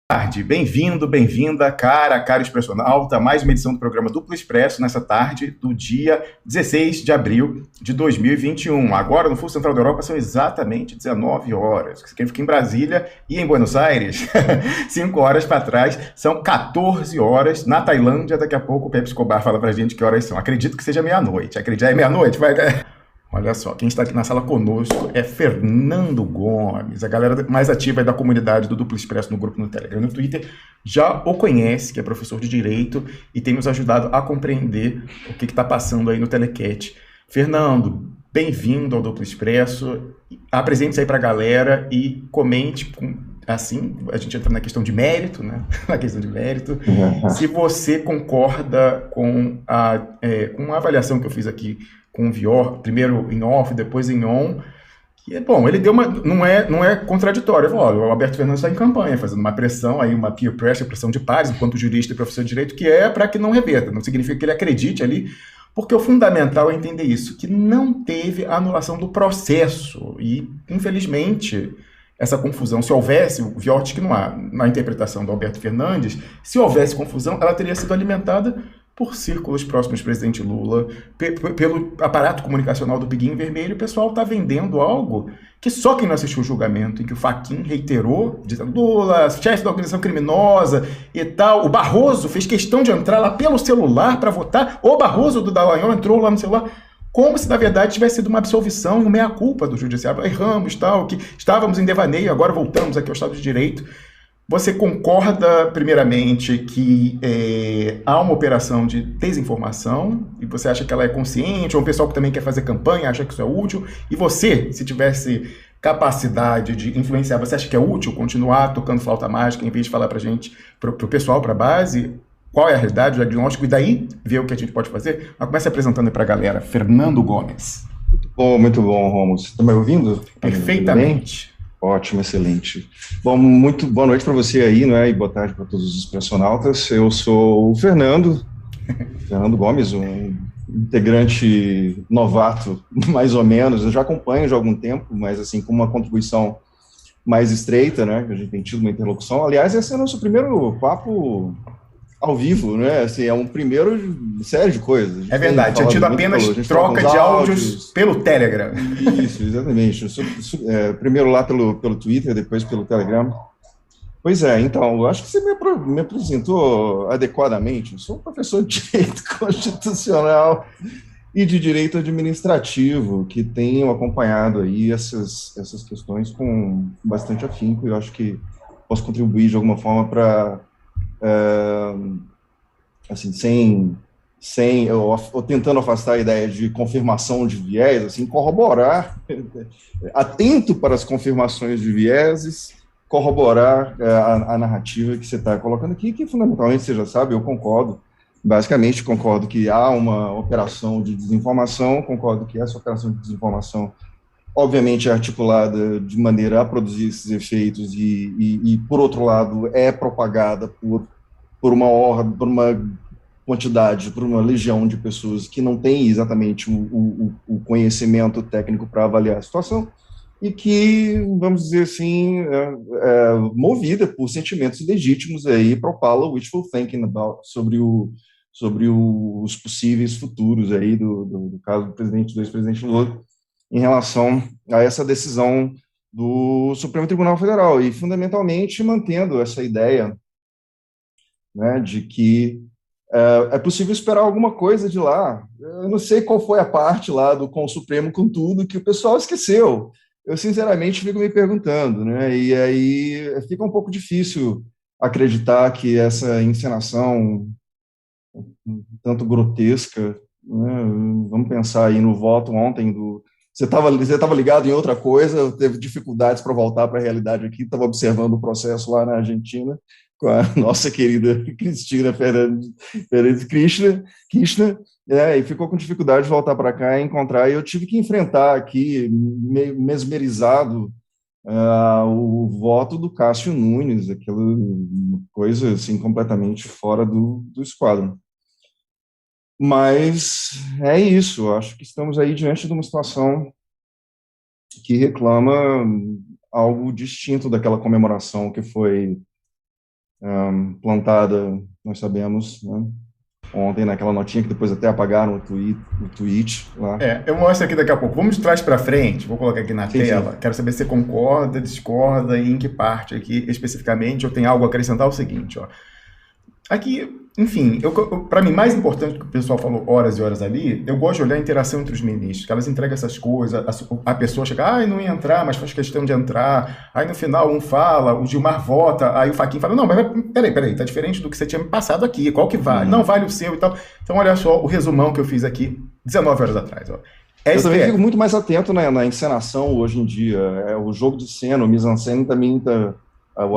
Tarde, bem-vindo, bem-vinda, cara expressionauta, mais uma edição do programa Duplo Expresso nessa tarde do dia 16 de abril de 2021. Agora, no Fuso Central da Europa, são exatamente 19 horas. Quem fica em Brasília e em Buenos Aires, 5 horas para trás, são 14 horas. Na Tailândia, daqui a pouco o Pepe Escobar fala pra gente que horas são. Acredito que seja meia-noite. Acredito, é meia-noite? Vai. Olha só, quem está aqui na sala conosco é Fernando Gomes, a galera mais ativa aí da comunidade do Duplo Expresso no grupo no Telegram e no Twitter já o conhece, que é professor de Direito e tem nos ajudado a compreender o que está passando aí no Telecat. Fernando, bem-vindo ao Duplo Expresso, apresente-se aí para a galera e comente, assim, a gente entra na questão de mérito, né? Na questão de mérito, se você concorda com a avaliação que eu fiz aqui com o Vior, primeiro em off, depois em on, que é bom, ele deu uma, não é contraditório, ele falou, olha, o Alberto Fernandes está em campanha, fazendo uma pressão, aí uma peer pressure, pressão de pares, enquanto jurista e professor de direito, que é para que não reverta, não significa que ele acredite ali, porque o fundamental é entender isso, que não teve anulação do processo, e infelizmente essa confusão, se houvesse, o Vior diz que não há, na interpretação do Alberto Fernandes, se houvesse confusão, ela teria sido alimentada por círculos próximos do presidente Lula, pelo aparato comunicacional do Piguinho Vermelho, o pessoal está vendendo algo que só quem não assistiu o julgamento, em que o Fachin reiterou, dizendo Lula, chefe da organização criminosa e tal, o Barroso fez questão de entrar lá pelo celular para votar, o Barroso do Dallagnol entrou lá no celular, como se na verdade tivesse sido uma absolvição e uma meia-culpa do judiciário. Erramos, tal, que estávamos em devaneio, agora voltamos aqui ao Estado de Direito. Você concorda, primeiramente, que há uma operação de desinformação e você acha que ela é consciente, ou um pessoal que também quer fazer campanha acha que isso é útil, e você, se tivesse capacidade de influenciar, você acha que é útil continuar tocando flauta mágica em vez de falar para a gente, para o pessoal, para a base, qual é a realidade, o diagnóstico, e daí ver o que a gente pode fazer? Mas comece apresentando aí para a galera. Fernando Gomes. Muito bom, Romulo. Você está me ouvindo? Tudo bem? Perfeitamente. Ótimo, excelente. Bom, muito boa noite para você aí, né? E boa tarde para todos os expressionautas. Eu sou o Fernando Gomes, um integrante novato, mais ou menos. Eu já acompanho já há algum tempo, mas assim, com uma contribuição mais estreita, né? Que a gente tem tido uma interlocução. Aliás, esse é o nosso primeiro papo ao vivo, né? Assim, é um primeiro série de coisas. A gente É tem verdade, tinha falado tido muito apenas a gente troca troca uns de áudios áudios. pelo Telegram. Isso, exatamente. Primeiro lá pelo Twitter, depois pelo Telegram. Pois é, então, eu acho que você me apresentou adequadamente. Eu sou um professor de Direito Constitucional e de Direito Administrativo, que tenho acompanhado aí essas questões com bastante afinco, e eu acho que posso contribuir de alguma forma para, assim, ou tentando afastar a ideia de confirmação de viés, assim, corroborar, atento para as confirmações de vieses, corroborar a narrativa que você está colocando aqui, que fundamentalmente, você já sabe, eu concordo, basicamente concordo que há uma operação de desinformação, concordo que essa operação de desinformação, obviamente, é articulada de maneira a produzir esses efeitos e por outro lado, é propagada por uma ordem, por uma quantidade, por uma legião de pessoas que não tem exatamente o conhecimento técnico para avaliar a situação e que, vamos dizer assim, movida por sentimentos legítimos aí, propala wishful thinking sobre os possíveis futuros aí do caso do ex-presidente Lula em relação a essa decisão do Supremo Tribunal Federal e, fundamentalmente, mantendo essa ideia, né, de que é possível esperar alguma coisa de lá. Eu não sei qual foi a parte lá do com o Supremo com tudo que o pessoal esqueceu. Eu, sinceramente, fico me perguntando, né? E aí fica um pouco difícil acreditar que essa encenação tanto grotesca, né? Vamos pensar aí no voto ontem do... Você estava ligado em outra coisa, teve dificuldades para voltar para a realidade aqui, estava observando o processo lá na Argentina, com a nossa querida Cristina Fernandes Kirchner, e ficou com dificuldade de voltar para cá e encontrar, e eu tive que enfrentar aqui, meio mesmerizado, o voto do Cássio Nunes, aquela coisa assim, completamente fora do esquadro. Mas é isso, acho que estamos aí diante de uma situação que reclama algo distinto daquela comemoração que foi plantada, nós sabemos, né, ontem naquela notinha que depois até apagaram o tweet lá. Eu mostro aqui daqui a pouco. Vamos de trás para frente, vou colocar aqui na tela. Sim. Quero saber se você concorda, discorda e em que parte aqui especificamente eu tenho algo a acrescentar. O seguinte, ó. Aqui, enfim, para mim, mais importante do que o pessoal falou horas e horas ali, eu gosto de olhar a interação entre os ministros, que elas entregam essas coisas, a pessoa chega, não ia entrar, mas faz questão de entrar, aí no final um fala, o Gilmar vota, aí o Fachin fala, não, mas peraí, tá diferente do que você tinha me passado aqui, qual que vale? Não vale o seu e tal. Então, olha só o resumão que eu fiz aqui 19 horas atrás, ó. Eu também fico muito mais atento na encenação hoje em dia, o jogo de cena, o mise-en-scène também tá...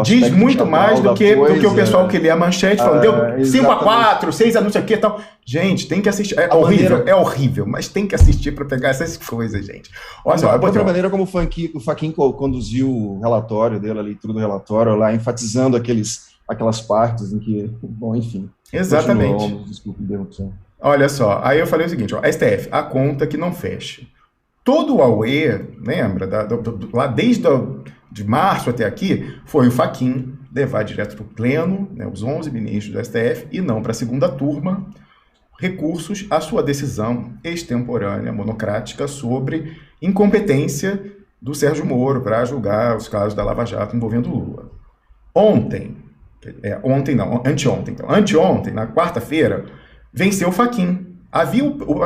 Diz muito mais do que o pessoal que lê a manchete falando, deu 5-4, 6 não sei o que e tal. Gente, tem que assistir. É horrível, mas tem que assistir para pegar essas coisas, gente. Olha só, a própria maneira como o Fachin conduziu o relatório dele, a leitura do relatório, lá enfatizando aquelas partes em que, bom, enfim. Exatamente. Desculpa, interrupção. Olha só, aí eu falei o seguinte, ó, STF, a conta que não fecha. Todo o AUE, lembra, lá desde de março até aqui, foi o Fachin levar direto para o pleno, né, os 11 ministros do STF, e não para a segunda turma, recursos à sua decisão extemporânea, monocrática, sobre incompetência do Sérgio Moro para julgar os casos da Lava Jato envolvendo Lula. Anteontem, na quarta-feira, venceu o Fachin. A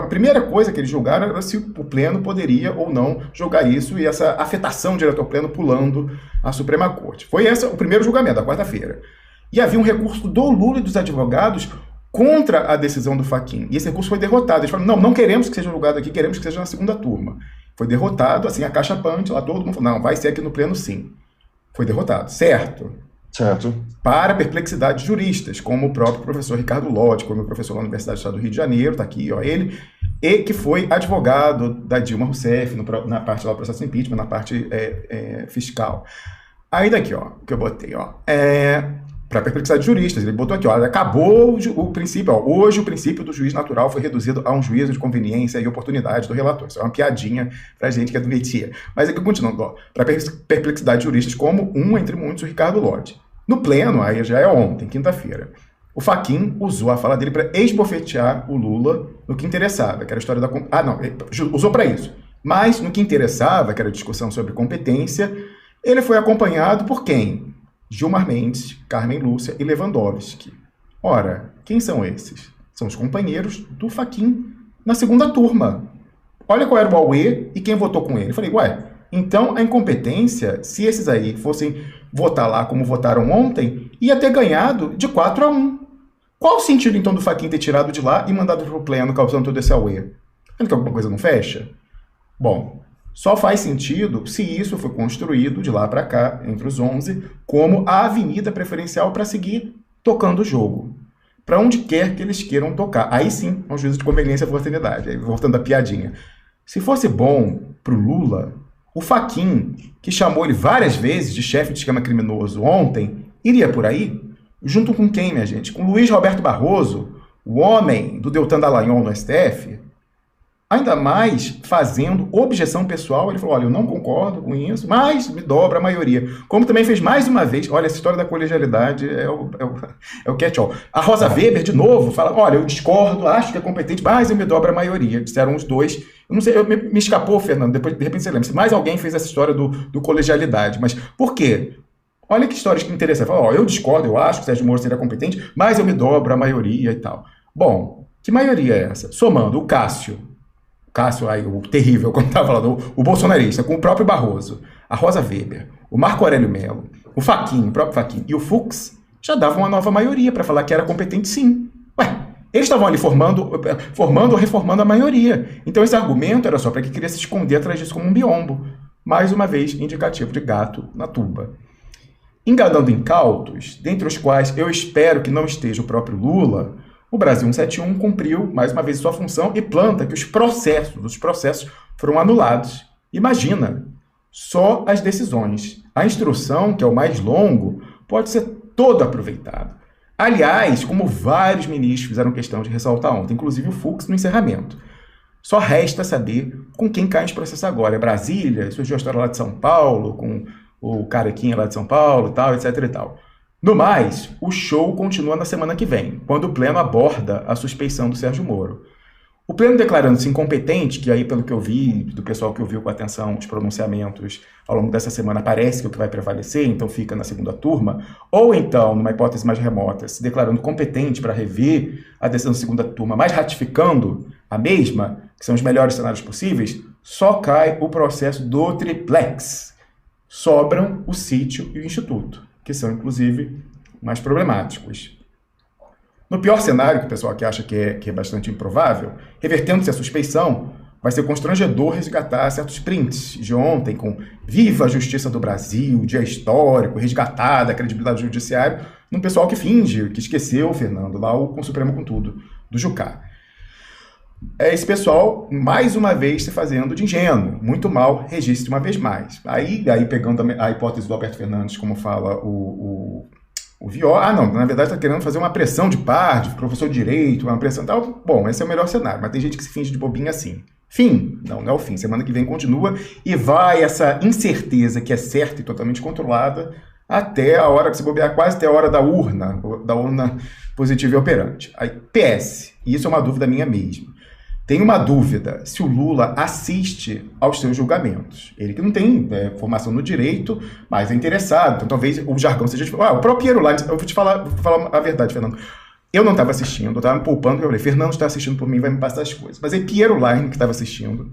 primeira coisa que eles julgaram era se o pleno poderia ou não julgar isso e essa afetação direta ao pleno pulando a Suprema Corte. Foi esse o primeiro julgamento, da quarta-feira. E havia um recurso do Lula e dos advogados contra a decisão do Fachin. E esse recurso foi derrotado. Eles falaram, não queremos que seja julgado aqui, queremos que seja na segunda turma. Foi derrotado, assim, acachapante, lá todo mundo falou, não, vai ser aqui no pleno sim. Foi derrotado, certo? Certo. Para perplexidades juristas, como o próprio professor Ricardo Lodi, como o professor da Universidade do Estado do Rio de Janeiro, está aqui, ó, ele, e que foi advogado da Dilma Rousseff, na parte lá do processo de impeachment, na parte fiscal. Aí daqui, ó, o que eu botei, ó, para perplexidades juristas, ele botou aqui, ó, acabou o princípio, ó, hoje o princípio do juiz natural foi reduzido a um juízo de conveniência e oportunidade do relator. Isso é uma piadinha pra gente que é do métier. Mas aqui continuando, ó, para perplexidades juristas, como entre muitos, o Ricardo Lodi. No pleno, aí já é ontem, quinta-feira, o Fachin usou a fala dele para esbofetear o Lula no que interessava, que era a história da... usou para isso. Mas no que interessava, que era a discussão sobre competência, ele foi acompanhado por quem? Gilmar Mendes, Carmen Lúcia e Lewandowski. Ora, quem são esses? São os companheiros do Fachin na segunda turma. Olha qual era o AUE e quem votou com ele. Eu falei, então a incompetência, se esses aí fossem votar lá como votaram ontem, ia ter ganhado de 4-1. Qual o sentido, então, do Fachin ter tirado de lá e mandado para o pleno, causando todo esse AUE? Vendo que alguma coisa não fecha? Bom, só faz sentido se isso foi construído de lá para cá, entre os 11, como a avenida preferencial para seguir tocando o jogo. Para onde quer que eles queiram tocar. Aí sim, é um juízo de conveniência e oportunidade. Aí, voltando à piadinha. Se fosse bom para o Lula, o Fachin, que chamou ele várias vezes de chefe de esquema criminoso ontem, iria por aí? Junto com quem, minha gente? Com Luiz Roberto Barroso, o homem do Deltan Dallagnol no STF? Ainda mais fazendo objeção pessoal, ele falou, olha, eu não concordo com isso, mas me dobra a maioria. Como também fez mais uma vvez, olha, essa história da colegialidade é o catch-all. A Rosa Weber, de novo, fala, olha, eu discordo, acho que é competente, mas eu me dobro a maioria. Disseram os dois. Eu não sei, me escapou, Fernando, depois de repente você lembra. Se mais alguém fez essa história do colegialidade, mas por quê? Olha que história que interessa. Fala, eu discordo, eu acho que o Sérgio Moro seria competente, mas eu me dobro a maioria e tal. Bom, que maioria é essa? Somando o Cássio aí, o terrível, como estava falando, o bolsonarista, com o próprio Barroso, a Rosa Weber, o Marco Aurélio Mello, o Fachin, o próprio Fachin e o Fux, já davam uma nova maioria para falar que era competente sim. Eles estavam ali formando ou reformando a maioria. Então esse argumento era só para quem queria se esconder atrás disso como um biombo. Mais uma vez, indicativo de gato na tuba. Enganando incautos, dentre os quais eu espero que não esteja o próprio Lula, o Brasil 171 cumpriu, mais uma vez, sua função e planta que os processos foram anulados. Imagina, só as decisões. A instrução, que é o mais longo, pode ser toda aproveitada. Aliás, como vários ministros fizeram questão de ressaltar ontem, inclusive o Fux no encerramento. Só resta saber com quem cai esse processo agora. É Brasília, surgiu a história lá de São Paulo, com o Carequinha lá de São Paulo, tal, etc e tal. No mais, o show continua na semana que vem, quando o Pleno aborda a suspeição do Sérgio Moro. O Pleno declarando-se incompetente, que aí, pelo que eu vi, do pessoal que ouviu com atenção os pronunciamentos ao longo dessa semana, parece que é o que vai prevalecer, então fica na segunda turma, ou então, numa hipótese mais remota, se declarando competente para rever a decisão da segunda turma, mas ratificando a mesma, que são os melhores cenários possíveis, só cai o processo do triplex. Sobram o sítio e o instituto, que são, inclusive, mais problemáticos. No pior cenário, que o pessoal aqui acha que é bastante improvável, revertendo-se a suspeição, vai ser constrangedor resgatar certos prints de ontem com "Viva a Justiça do Brasil", dia histórico, resgatada a credibilidade do judiciário, num pessoal que finge, que esqueceu, Fernando, lá com o Supremo com tudo, do Jucá. Esse pessoal, mais uma vez, se fazendo de ingênuo, muito mal, registre uma vez mais. Aí pegando a hipótese do Alberto Fernandes, como fala o Viola, não, na verdade está querendo fazer uma pressão de par, de professor de direito, uma pressão tal. Bom, esse é o melhor cenário, mas tem gente que se finge de bobinha assim. Fim? Não é o fim. Semana que vem continua e vai essa incerteza que é certa e totalmente controlada até a hora que se bobear, quase até a hora da urna positiva e operante. Aí, PS, e isso é uma dúvida minha mesmo. Tem uma dúvida se o Lula assiste aos seus julgamentos. Ele que não tem formação no direito, mas é interessado. Então talvez o jargão seja... o próprio Piero Laines, eu vou falar a verdade, Fernando. Eu não estava assistindo, eu estava me poupando, porque eu falei, Fernando está assistindo por mim, vai me passar as coisas. Mas é Piero Laines que estava assistindo.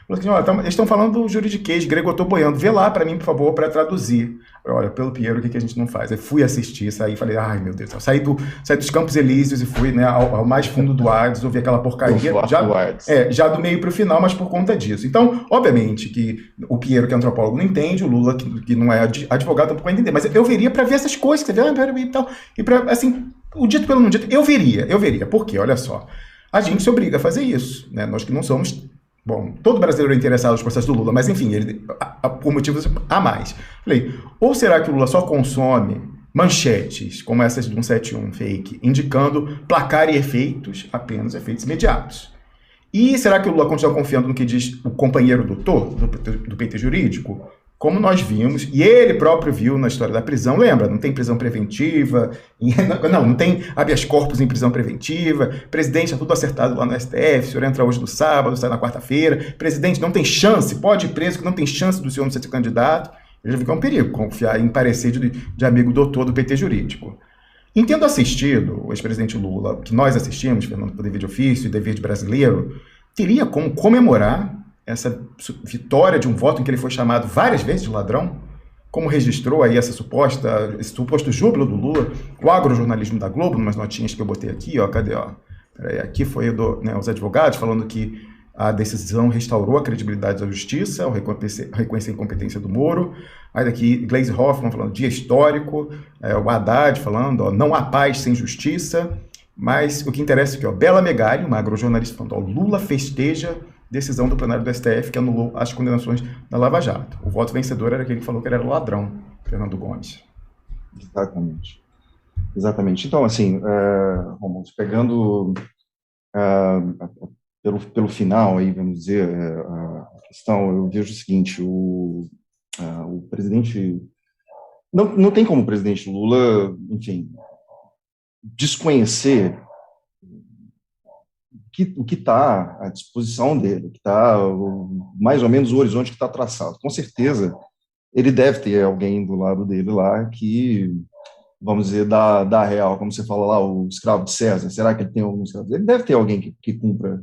Falou assim, eles estão falando do juridiquês grego, eu estou boiando. Vê lá para mim, por favor, para traduzir. Olha, pelo Piero, o que a gente não faz? Eu fui assistir, saí, falei, ai meu Deus, saí dos Campos Elíseos e fui ao mais fundo do Hades, ouvi aquela porcaria, já do meio para o final, mas por conta disso. Então, obviamente, que o Piero, que é antropólogo, não entende, o Lula, que não é advogado, tampouco vai entender, mas eu veria para ver essas coisas, que você vê, e tal, e para, assim, o dito pelo não dito, eu veria, por quê? Olha só, a gente se obriga a fazer isso, né? Nós que não somos... Bom, todo brasileiro é interessado nos processos do Lula, mas enfim, ele, por motivos a mais. Falei, ou será que o Lula só consome manchetes como essas de 171 fake, indicando placar e efeitos, apenas efeitos imediatos? E será que o Lula continua confiando no que diz o companheiro doutor do PT jurídico? Como nós vimos, e ele próprio viu na história da prisão, lembra? Não tem prisão preventiva, não tem habeas corpus em prisão preventiva, presidente, está tudo acertado lá no STF, o senhor entra hoje no sábado, sai na quarta-feira, presidente, não tem chance, pode ir preso, que não tem chance do senhor não ser candidato. Ele já viu que é um perigo confiar em parecer de amigo doutor do PT jurídico. Em tendo assistido o ex-presidente Lula, que nós assistimos, Fernando, por dever de ofício e dever de brasileiro, teria como comemorar essa vitória de um voto em que ele foi chamado várias vezes de ladrão, como registrou aí esse suposto júbilo do Lula, o agrojornalismo da Globo, umas notinhas que eu botei aqui, cadê, Peraí, aqui foi os advogados falando que a decisão restaurou a credibilidade da justiça, ao reconhecer a incompetência do Moro. Aí daqui, Gleisi Hoffmann falando dia histórico, o Haddad falando, não há paz sem justiça, mas o que interessa aqui, Bela Megali, uma agrojornalista falando, Lula festeja decisão do plenário do STF que anulou as condenações da Lava Jato. O voto vencedor era aquele que falou que ele era ladrão, Fernando Gomes. Exatamente. Então, assim, Romulo, pegando pelo final, aí, vamos dizer, a questão, eu vejo o seguinte, o presidente... Não tem como o presidente Lula, enfim, desconhecer o que está à disposição dele, o que está mais ou menos o horizonte que está traçado. Com certeza, ele deve ter alguém do lado dele lá que, vamos dizer, dá real, como você fala lá, o escravo de César. Será que ele tem algum escravo? Ele deve ter alguém que cumpra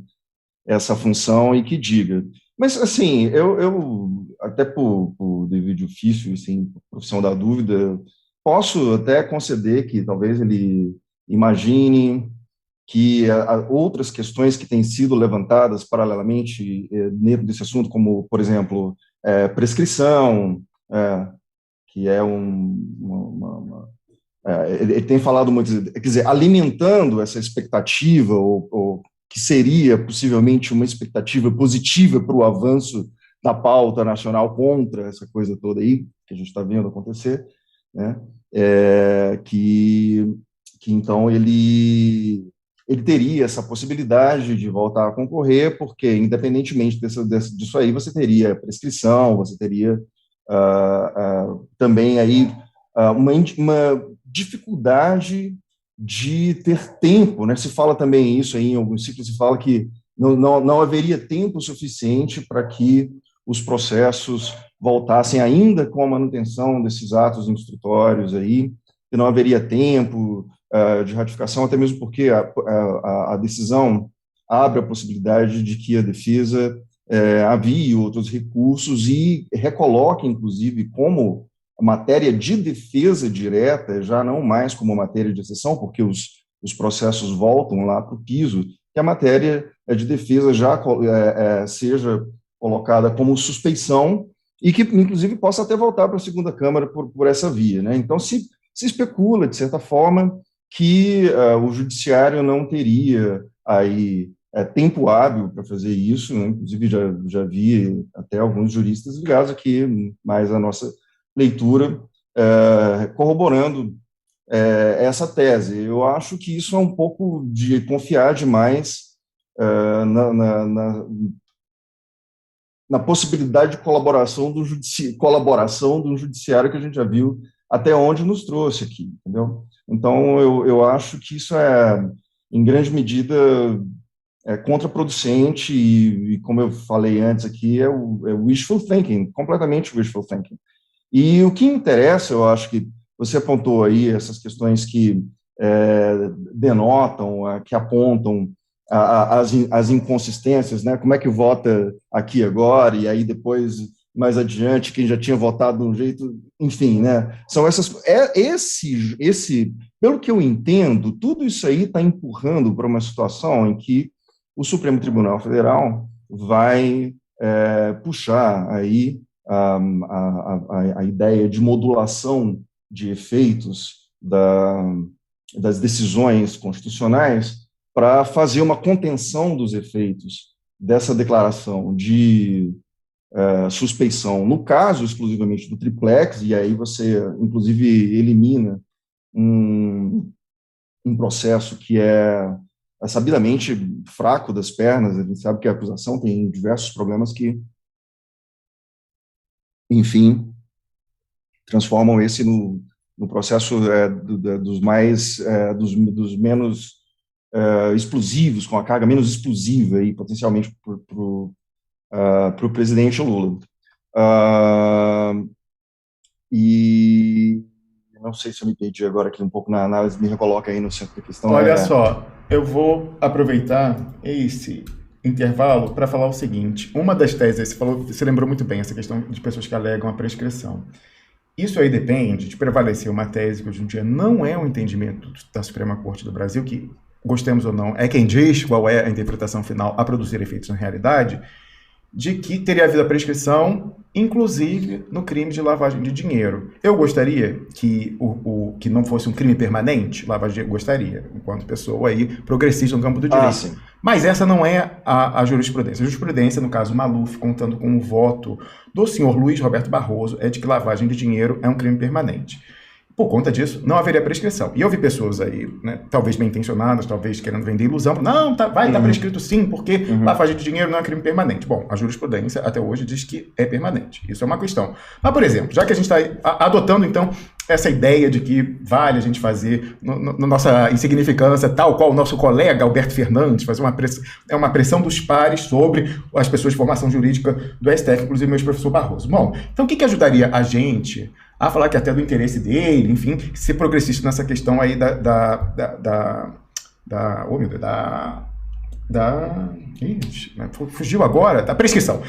essa função e que diga. Mas, assim, eu até por dever de ofício, assim, profissão da dúvida, posso até conceder que talvez ele imagine que outras questões que têm sido levantadas paralelamente dentro desse assunto, como, por exemplo, prescrição, que é ele tem falado muito, quer dizer, alimentando essa expectativa, ou que seria possivelmente uma expectativa positiva para o avanço da pauta nacional contra essa coisa toda aí, que a gente está vendo acontecer, né? Que então ele teria essa possibilidade de voltar a concorrer, porque, independentemente disso aí, você teria prescrição, você teria também aí uma dificuldade de ter tempo, né? Se fala também isso aí em alguns ciclos, se fala que não haveria tempo suficiente para que os processos voltassem ainda com a manutenção desses atos instrutórios aí, que não haveria tempo de ratificação, até mesmo porque a decisão abre a possibilidade de que a defesa avie outros recursos e recoloque, inclusive, como matéria de defesa direta, já não mais como matéria de exceção, porque os processos voltam lá para o piso, que a matéria de defesa já seja colocada como suspeição e que, inclusive, possa até voltar para a segunda Câmara por essa via, né? Então, se especula, de certa forma, que o Judiciário não teria aí tempo hábil para fazer isso, né? Inclusive já vi até alguns juristas ligados aqui, mais a nossa leitura, corroborando essa tese. Eu acho que isso é um pouco de confiar demais na possibilidade de colaboração do judiciário que a gente já viu até onde nos trouxe aqui, entendeu? Então, eu acho que isso em grande medida, contraproducente e, como eu falei antes aqui, é wishful thinking, completamente wishful thinking. E o que interessa, eu acho que você apontou aí essas questões que denotam, que apontam as inconsistências, né? Como é que vota aqui agora e aí depois, mais adiante, quem já tinha votado de um jeito, enfim, né? São pelo que eu entendo, tudo isso aí está empurrando para uma situação em que o Supremo Tribunal Federal vai puxar aí a ideia de modulação de efeitos das decisões constitucionais para fazer uma contenção dos efeitos dessa declaração de suspeição, no caso exclusivamente do triplex, e aí você, inclusive, elimina um processo que é sabidamente fraco das pernas. A gente sabe que a acusação tem diversos problemas que, enfim, transformam esse no processo dos menos explosivos, com a carga menos explosiva e potencialmente para o presidente Lula. E não sei se eu me perdi agora aqui um pouco na análise, me recoloca aí no centro da questão. Olha só, eu vou aproveitar esse intervalo para falar o seguinte. Uma das teses, você lembrou muito bem essa questão de pessoas que alegam a prescrição. Isso aí depende de prevalecer uma tese que hoje em dia não é um entendimento da Suprema Corte do Brasil, que, gostemos ou não, é quem diz qual é a interpretação final a produzir efeitos na realidade, de que teria havido a prescrição, inclusive no crime de lavagem de dinheiro. Eu gostaria que que não fosse um crime permanente, lavagem de dinheiro, gostaria, enquanto pessoa aí progressista no campo do direito. Mas essa não é a jurisprudência. A jurisprudência, no caso Maluf, contando com o voto do senhor Luiz Roberto Barroso, é de que lavagem de dinheiro é um crime permanente. Por conta disso, não haveria prescrição. E eu vi pessoas aí, né, talvez bem intencionadas, talvez querendo vender ilusão, não, vai estar prescrito sim, porque lavagem de dinheiro não é crime permanente. Bom, a jurisprudência até hoje diz que é permanente. Isso é uma questão. Mas, por exemplo, já que a gente está adotando, então, essa ideia de que vale a gente fazer, na nossa insignificância, tal qual o nosso colega Alberto Fernandes, fazer uma pressão dos pares sobre as pessoas de formação jurídica do STF, inclusive meu professor Barroso. Bom, então o que ajudaria a gente a falar que até do interesse dele, enfim, ser progressista nessa questão aí fugiu agora, da prescrição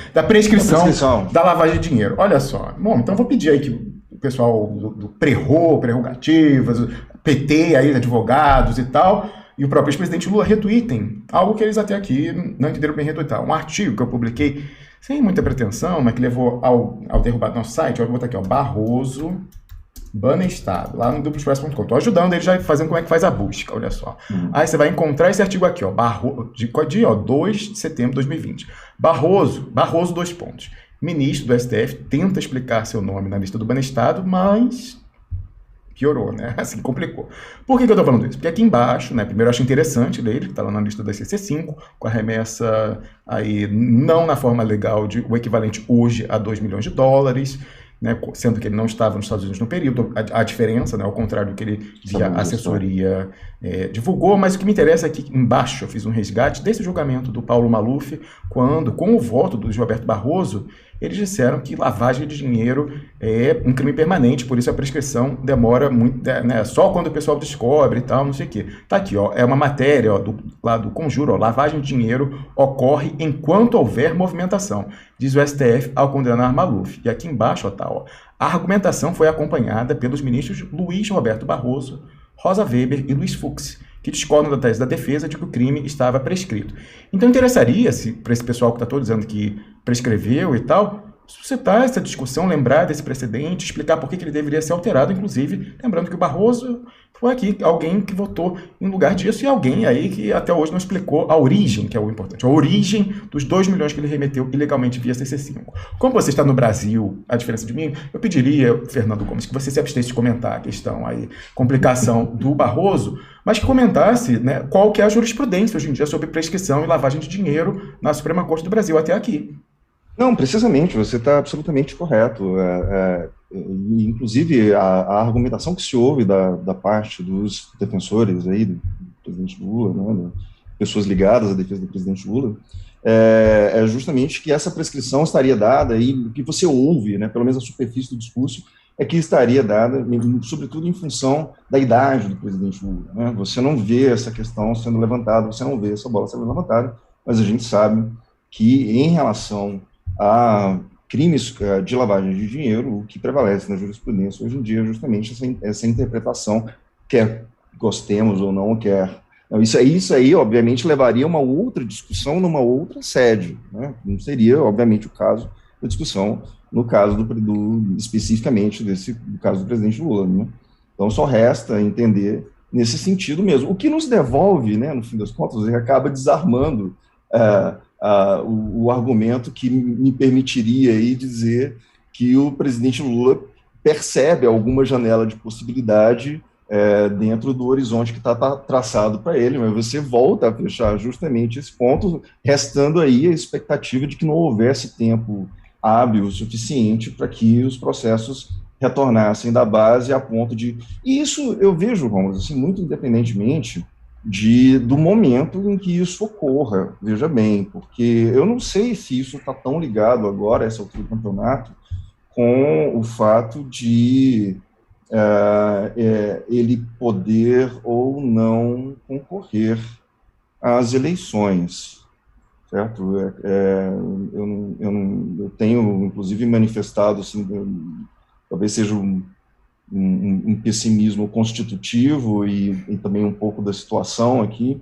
da lavagem de dinheiro. Olha só, bom, então vou pedir aí que o pessoal do prerrogativas, PT, aí, advogados e tal, e o próprio ex-presidente Lula retweetem algo que eles até aqui não entenderam bem retweetar. Um artigo que eu publiquei sem muita pretensão, mas que levou ao derrubar do nosso site. Eu vou botar aqui, ó, Barroso, Banestado, lá no duploexpresso.com. Estou ajudando ele já fazendo como é que faz a busca, olha só. Aí você vai encontrar esse artigo aqui, ó, dia 2 de setembro de 2020. Barroso, 2 pontos. Ministro do STF tenta explicar seu nome na lista do Banestado, mas piorou, né? Assim, complicou. Por que eu tô falando isso? Porque aqui embaixo, né, primeiro eu acho interessante ler, que tá lá na lista da CC5, com a remessa aí não na forma legal, o equivalente hoje a $2 milhões, né, sendo que ele não estava nos Estados Unidos no período, a diferença, né, ao contrário do que ele via assessoria divulgou, mas o que me interessa é que embaixo eu fiz um resgate desse julgamento do Paulo Maluf, quando, com o voto do Gilberto Barroso, eles disseram que lavagem de dinheiro é um crime permanente, por isso a prescrição demora muito, né, só quando o pessoal descobre e tal, não sei o quê. Tá aqui, ó, é uma matéria, ó, lá do Conjuro, ó, lavagem de dinheiro ocorre enquanto houver movimentação, diz o STF ao condenar Maluf. E aqui embaixo, ó, tá, ó, a argumentação foi acompanhada pelos ministros Luiz Roberto Barroso, Rosa Weber e Luiz Fux, que discordam da tese da defesa de que o crime estava prescrito. Então interessaria-se, para esse pessoal que está todo dizendo que prescreveu e tal, suscitar essa discussão, lembrar desse precedente, explicar por que ele deveria ser alterado, inclusive, lembrando que o Barroso foi aqui alguém que votou em lugar disso e alguém aí que até hoje não explicou a origem, que é o importante, a origem dos 2 milhões que ele remeteu ilegalmente via CC5. Como você está no Brasil, a diferença de mim, eu pediria, Fernando Gomes, que você se abstesse de comentar a questão aí, complicação do Barroso, mas que comentasse, né, qual que é a jurisprudência hoje em dia sobre prescrição e lavagem de dinheiro na Suprema Corte do Brasil até aqui. Não, precisamente, você está absolutamente correto. Inclusive, a argumentação que se ouve da parte dos defensores aí, do presidente Lula, né, pessoas ligadas à defesa do presidente Lula, é justamente que essa prescrição estaria dada, e o que você ouve, né, pelo menos a superfície do discurso, é que estaria dada, sobretudo em função da idade do presidente Lula. Né? Você não vê essa questão sendo levantada, você não vê essa bola sendo levantada, mas a gente sabe que, em relação a crimes de lavagem de dinheiro, o que prevalece na jurisprudência hoje em dia é justamente essa interpretação, quer gostemos ou não, quer... Isso aí, obviamente, levaria a uma outra discussão numa outra sede, né? Não seria, obviamente, o caso da discussão no caso especificamente do caso do presidente Lula, né? Então, só resta entender nesse sentido mesmo. O que nos devolve, né, no fim das contas, acaba desarmando o argumento que me permitiria aí dizer que o presidente Lula percebe alguma janela de possibilidade dentro do horizonte que está traçado para ele, mas você volta a fechar justamente esse ponto, restando aí a expectativa de que não houvesse tempo hábil o suficiente para que os processos retornassem da base a ponto de... E isso eu vejo, Romulo, assim, muito independentemente do momento em que isso ocorra, veja bem, porque eu não sei se isso está tão ligado agora, a essa altura do campeonato, com o fato de ele poder ou não concorrer às eleições, certo? Eu tenho, inclusive, manifestado, assim, talvez seja um pessimismo constitutivo e também um pouco da situação aqui,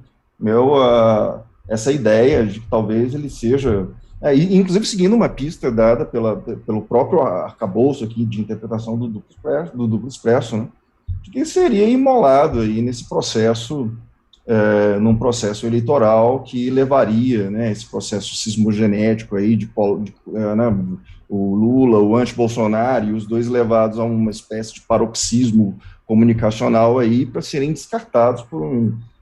essa ideia de que talvez ele seja, inclusive seguindo uma pista dada pelo próprio arcabouço aqui de interpretação do duplo expresso, né, de que seria imolado aí nesse processo, num processo eleitoral que levaria, né, esse processo sismogenético aí né, o Lula, o anti-Bolsonaro e os dois levados a uma espécie de paroxismo comunicacional aí para serem descartados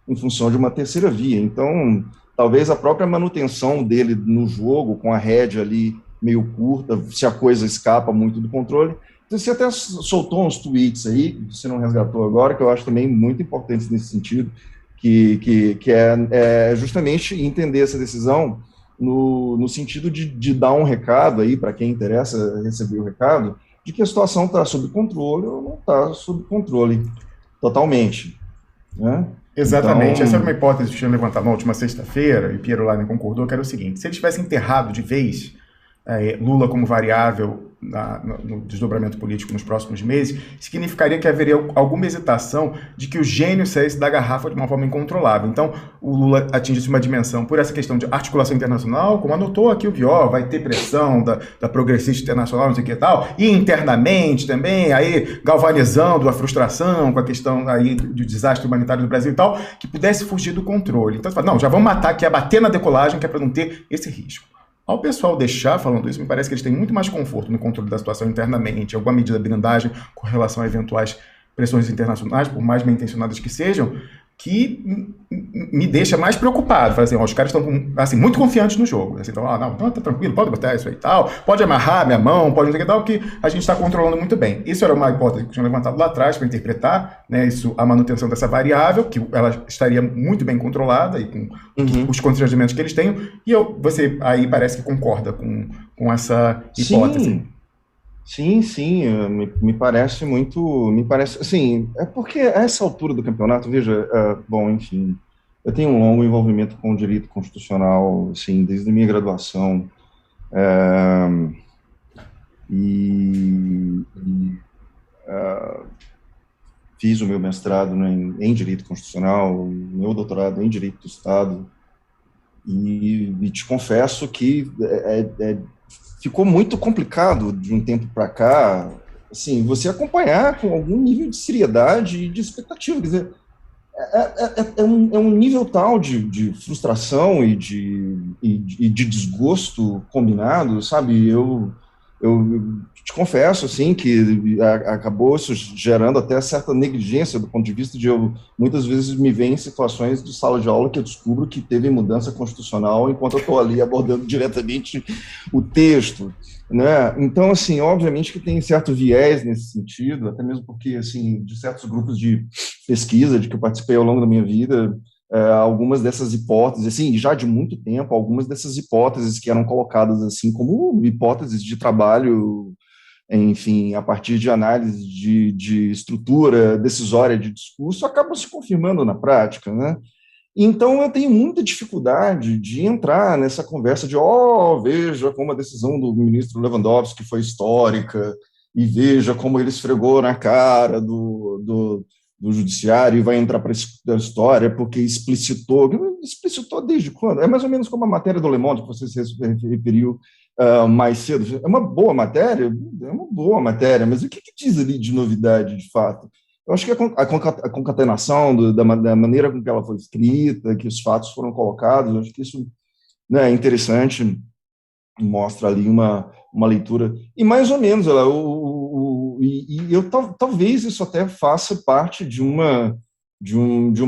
em função de uma terceira via. Então, talvez a própria manutenção dele no jogo, com a rédea ali meio curta, se a coisa escapa muito do controle. Você até soltou uns tweets aí, que você não resgatou agora, que eu acho também muito importantes nesse sentido, que é justamente entender essa decisão no sentido de dar um recado aí para quem interessa receber o recado, de que a situação está sob controle ou não está sob controle totalmente, né? Exatamente, então... essa era uma hipótese que eu tinha levantado na última sexta-feira, e Piero Leinen concordou, que era o seguinte: se ele tivesse enterrado de vez Lula como variável no desdobramento político nos próximos meses, significaria que haveria alguma hesitação de que o gênio saísse da garrafa de uma forma incontrolável. Então, o Lula atingisse uma dimensão por essa questão de articulação internacional, como anotou aqui o Bió, vai ter pressão da progressista internacional, não sei o que e tal, e internamente também, aí galvanizando a frustração com a questão aí do desastre humanitário do Brasil e tal, que pudesse fugir do controle. Então, você fala, não, já vamos matar aqui, bater na decolagem, que é para não ter esse risco. Ao pessoal deixar falando isso, me parece que eles têm muito mais conforto no controle da situação internamente, alguma medida de blindagem com relação a eventuais pressões internacionais, por mais bem intencionadas que sejam, que me deixa mais preocupado. Fala assim, ó, os caras estão assim, muito confiantes no jogo. Assim, então, não, tá tranquilo, pode botar isso aí e tal, pode amarrar minha mão, pode não sei o que tal, que a gente está controlando muito bem. Isso era uma hipótese que eu tinha levantado lá atrás para interpretar, né, isso, a manutenção dessa variável, que ela estaria muito bem controlada e com os constrangimentos que eles têm, e você aí parece que concorda com essa hipótese. Sim, me parece assim, é porque a essa altura do campeonato, veja, bom, enfim, eu tenho um longo envolvimento com o direito constitucional, assim, desde a minha graduação, fiz o meu mestrado em direito constitucional, meu doutorado em direito do Estado, e te confesso que ficou muito complicado de um tempo para cá, assim, você acompanhar com algum nível de seriedade e de expectativa, quer dizer, é um nível tal de frustração e de desgosto combinado, sabe? Eu te confesso, assim, que acabou isso gerando até certa negligência do ponto de vista de eu, muitas vezes, me ver em situações de sala de aula que eu descubro que teve mudança constitucional enquanto eu estou ali abordando diretamente o texto, né? Então, assim, obviamente que tem certo viés nesse sentido, até mesmo porque, assim, de certos grupos de pesquisa de que eu participei ao longo da minha vida, algumas dessas hipóteses, assim, já de muito tempo, algumas dessas hipóteses que eram colocadas, assim, como hipóteses de trabalho, enfim, a partir de análise de estrutura decisória de discurso, acabam se confirmando na prática, né? Então, eu tenho muita dificuldade de entrar nessa conversa de, veja como a decisão do ministro Lewandowski foi histórica, e veja como ele esfregou na cara do judiciário e vai entrar para a história porque explicitou desde quando? É mais ou menos como a matéria do Le Monde que você se referiu mais cedo. É uma boa matéria, mas o que diz ali de novidade, de fato? Eu acho que a concatenação da maneira com que ela foi escrita, que os fatos foram colocados, eu acho que isso, né, é interessante, mostra ali uma leitura, e mais ou menos, talvez isso até faça parte de uma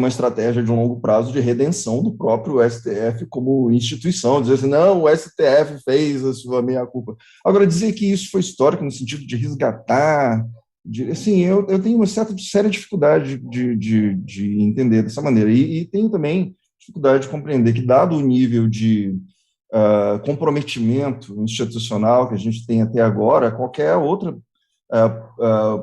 estratégia de um longo prazo de redenção do próprio STF como instituição, dizer assim, não, o STF fez a sua meia-culpa. Agora, dizer que isso foi histórico no sentido de resgatar, assim, eu tenho uma séria dificuldade de entender dessa maneira, e tenho também dificuldade de compreender que, dado o nível de comprometimento institucional que a gente tem até agora, qualquer outra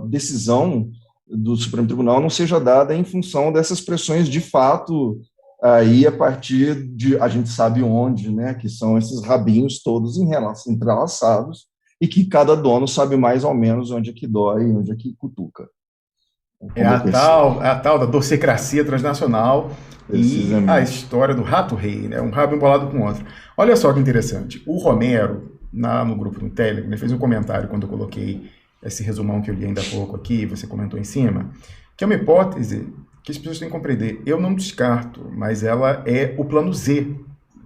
decisão do Supremo Tribunal não seja dada em função dessas pressões de fato aí a partir de a gente sabe onde, né, que são esses rabinhos todos entrelaçados e que cada dono sabe mais ou menos onde é que dói e onde é que cutuca. É a tal da docecracia transnacional e a história do rato-rei, né? Um rabo embolado com o outro. Olha só que interessante. O Romero, no grupo do Telegram, fez um comentário quando eu coloquei esse resumão que eu li ainda há pouco aqui, você comentou em cima, que é uma hipótese que as pessoas têm que compreender. Eu não descarto, mas ela é o plano Z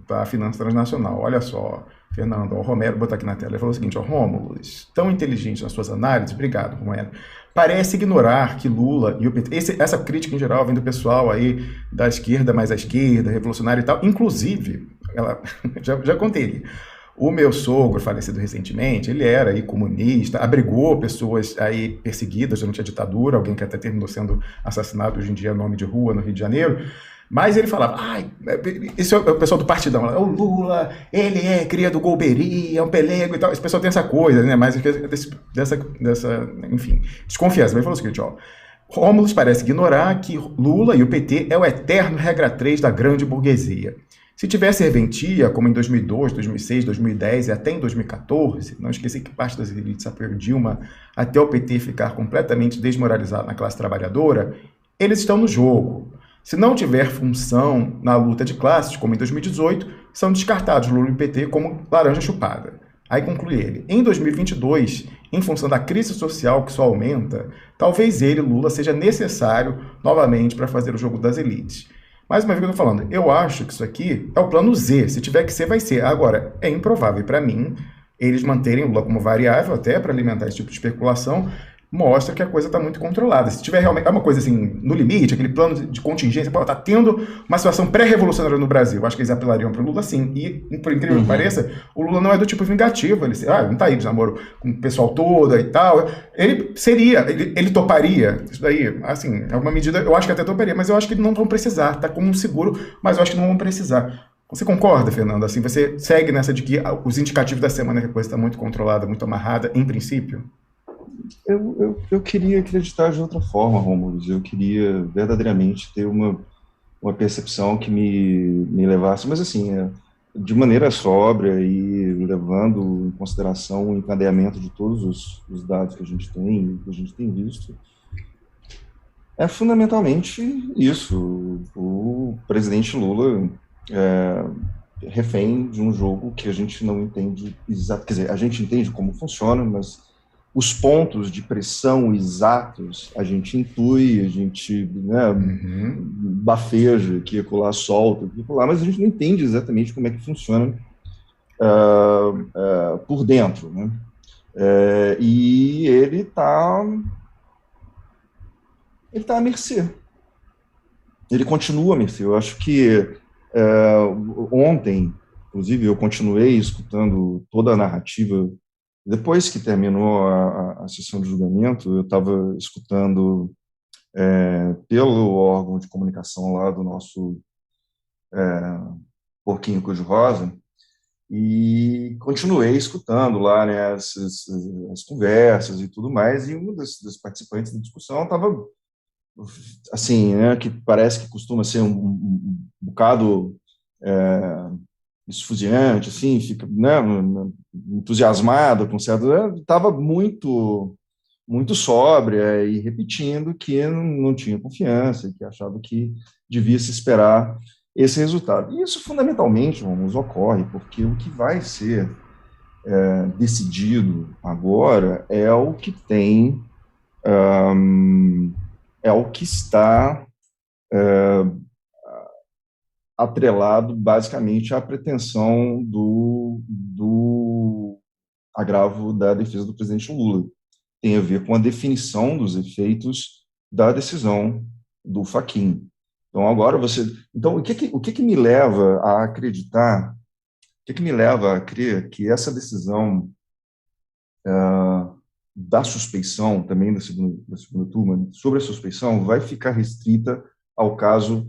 da finança transnacional. Olha só, Fernando, o Romero botou aqui na tela, ele falou o seguinte, Rômulo, tão inteligente nas suas análises, obrigado, Romero, parece ignorar que Lula e o PT, essa crítica em geral vem do pessoal aí da esquerda mais à esquerda, revolucionário e tal, inclusive, já contei, o meu sogro, falecido recentemente, ele era aí comunista, abrigou pessoas aí perseguidas durante a ditadura, alguém que até terminou sendo assassinado hoje em dia, nome de rua, no Rio de Janeiro, mas ele falava, esse é o pessoal do partidão, o Lula, ele é cria do Golbery, é um pelego e tal, esse pessoal tem essa coisa, né, mas dessa enfim, desconfiança. Ele falou o seguinte, Rômulo parece ignorar que Lula e o PT é o eterno regra 3 da grande burguesia. Se tiver serventia, como em 2002, 2006, 2010 e até em 2014, não esqueça que parte das elites apoiou Dilma até o PT ficar completamente desmoralizado na classe trabalhadora, eles estão no jogo. Se não tiver função na luta de classes, como em 2018, são descartados Lula e PT como laranja chupada. Aí conclui ele. Em 2022, em função da crise social que só aumenta, talvez Lula, seja necessário novamente para fazer o jogo das elites. Mais uma vez eu estou falando, eu acho que isso aqui é o plano Z. Se tiver que ser, vai ser. Agora, é improvável para mim eles manterem Lula como variável, até para alimentar esse tipo de especulação, mostra que a coisa está muito controlada. Se tiver realmente uma coisa assim, no limite, aquele plano de contingência, está tendo uma situação pré-revolucionária no Brasil, acho que eles apelariam para o Lula sim. E, por incrível que pareça, o Lula não é do tipo vingativo, ele não está aí de namoro com o pessoal todo e tal. Ele toparia isso daí, assim, alguma medida, eu acho que até toparia, mas eu acho que não vão precisar, tá como um seguro, mas eu acho que não vão precisar. Você concorda, Fernando? Assim, você segue nessa de que os indicativos da semana que a coisa está muito controlada, muito amarrada, em princípio? Eu queria acreditar de outra forma, Rômulo. Eu queria verdadeiramente ter uma percepção que me levasse, mas assim, de maneira sóbria e levando em consideração o encadeamento de todos os dados que a gente tem visto, é fundamentalmente isso. O presidente Lula refém de um jogo que a gente não entende exato, quer dizer, a gente entende como funciona, mas os pontos de pressão exatos a gente intui, a gente bafeja, que acolá solta, que acolá, mas a gente não entende exatamente como é que funciona por dentro, né? E ele está à mercê. Ele continua à mercê. Eu acho que ontem, inclusive, eu continuei escutando toda a narrativa. Depois que terminou a sessão de julgamento, eu estava escutando pelo órgão de comunicação lá do nosso Porquinho Cor-de-Rosa, e continuei escutando lá, né, as conversas e tudo mais, e um dos participantes da discussão estava, assim, né, que parece que costuma ser um bocado esfuziante, assim, fica, né, entusiasmado com certo, estava muito sóbria e repetindo que não tinha confiança e que achava que devia se esperar esse resultado. E isso fundamentalmente, vamos, ocorre porque o que vai ser decidido agora é o que tem, é o que está atrelado basicamente à pretensão do agravo da defesa do presidente Lula. Tem a ver com a definição dos efeitos da decisão do Fachin. Então, agora Então, o que me leva a acreditar, o que me leva a crer que essa decisão da suspeição, também da segunda turma, sobre a suspeição, vai ficar restrita ao caso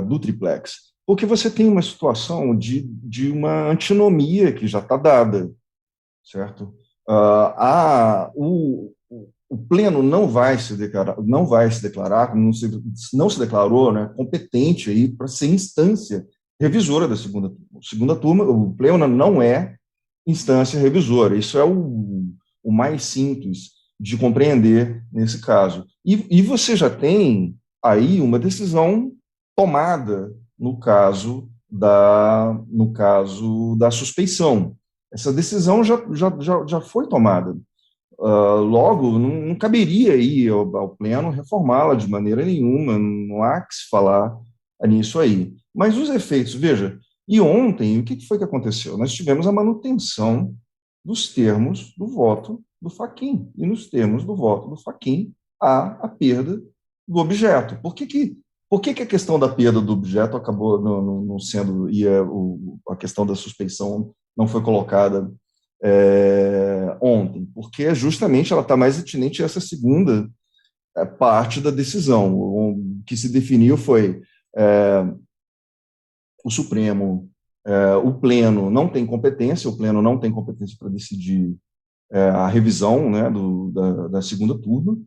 do triplex? Porque você tem uma situação de uma antinomia que já está dada, certo? O pleno não vai se declarar, não se declarou, né, competente aí para ser instância revisora da segunda turma. O pleno não é instância revisora. Isso é o mais simples de compreender nesse caso. E você já tem aí uma decisão tomada no caso da suspeição. Essa decisão já foi tomada. Logo, não caberia aí ao pleno reformá-la de maneira nenhuma, não há que se falar nisso aí. Mas os efeitos, veja, e ontem, o que foi que aconteceu? Nós tivemos a manutenção dos termos do voto do Fachin, e nos termos do voto do Fachin há a perda do objeto. Por que a questão da perda do objeto acabou não sendo, e a questão da suspeição não foi colocada ontem? Porque justamente ela está mais atinente a essa segunda parte da decisão. O que se definiu foi o Supremo, o Pleno não tem competência, para decidir a revisão, né, da segunda turma,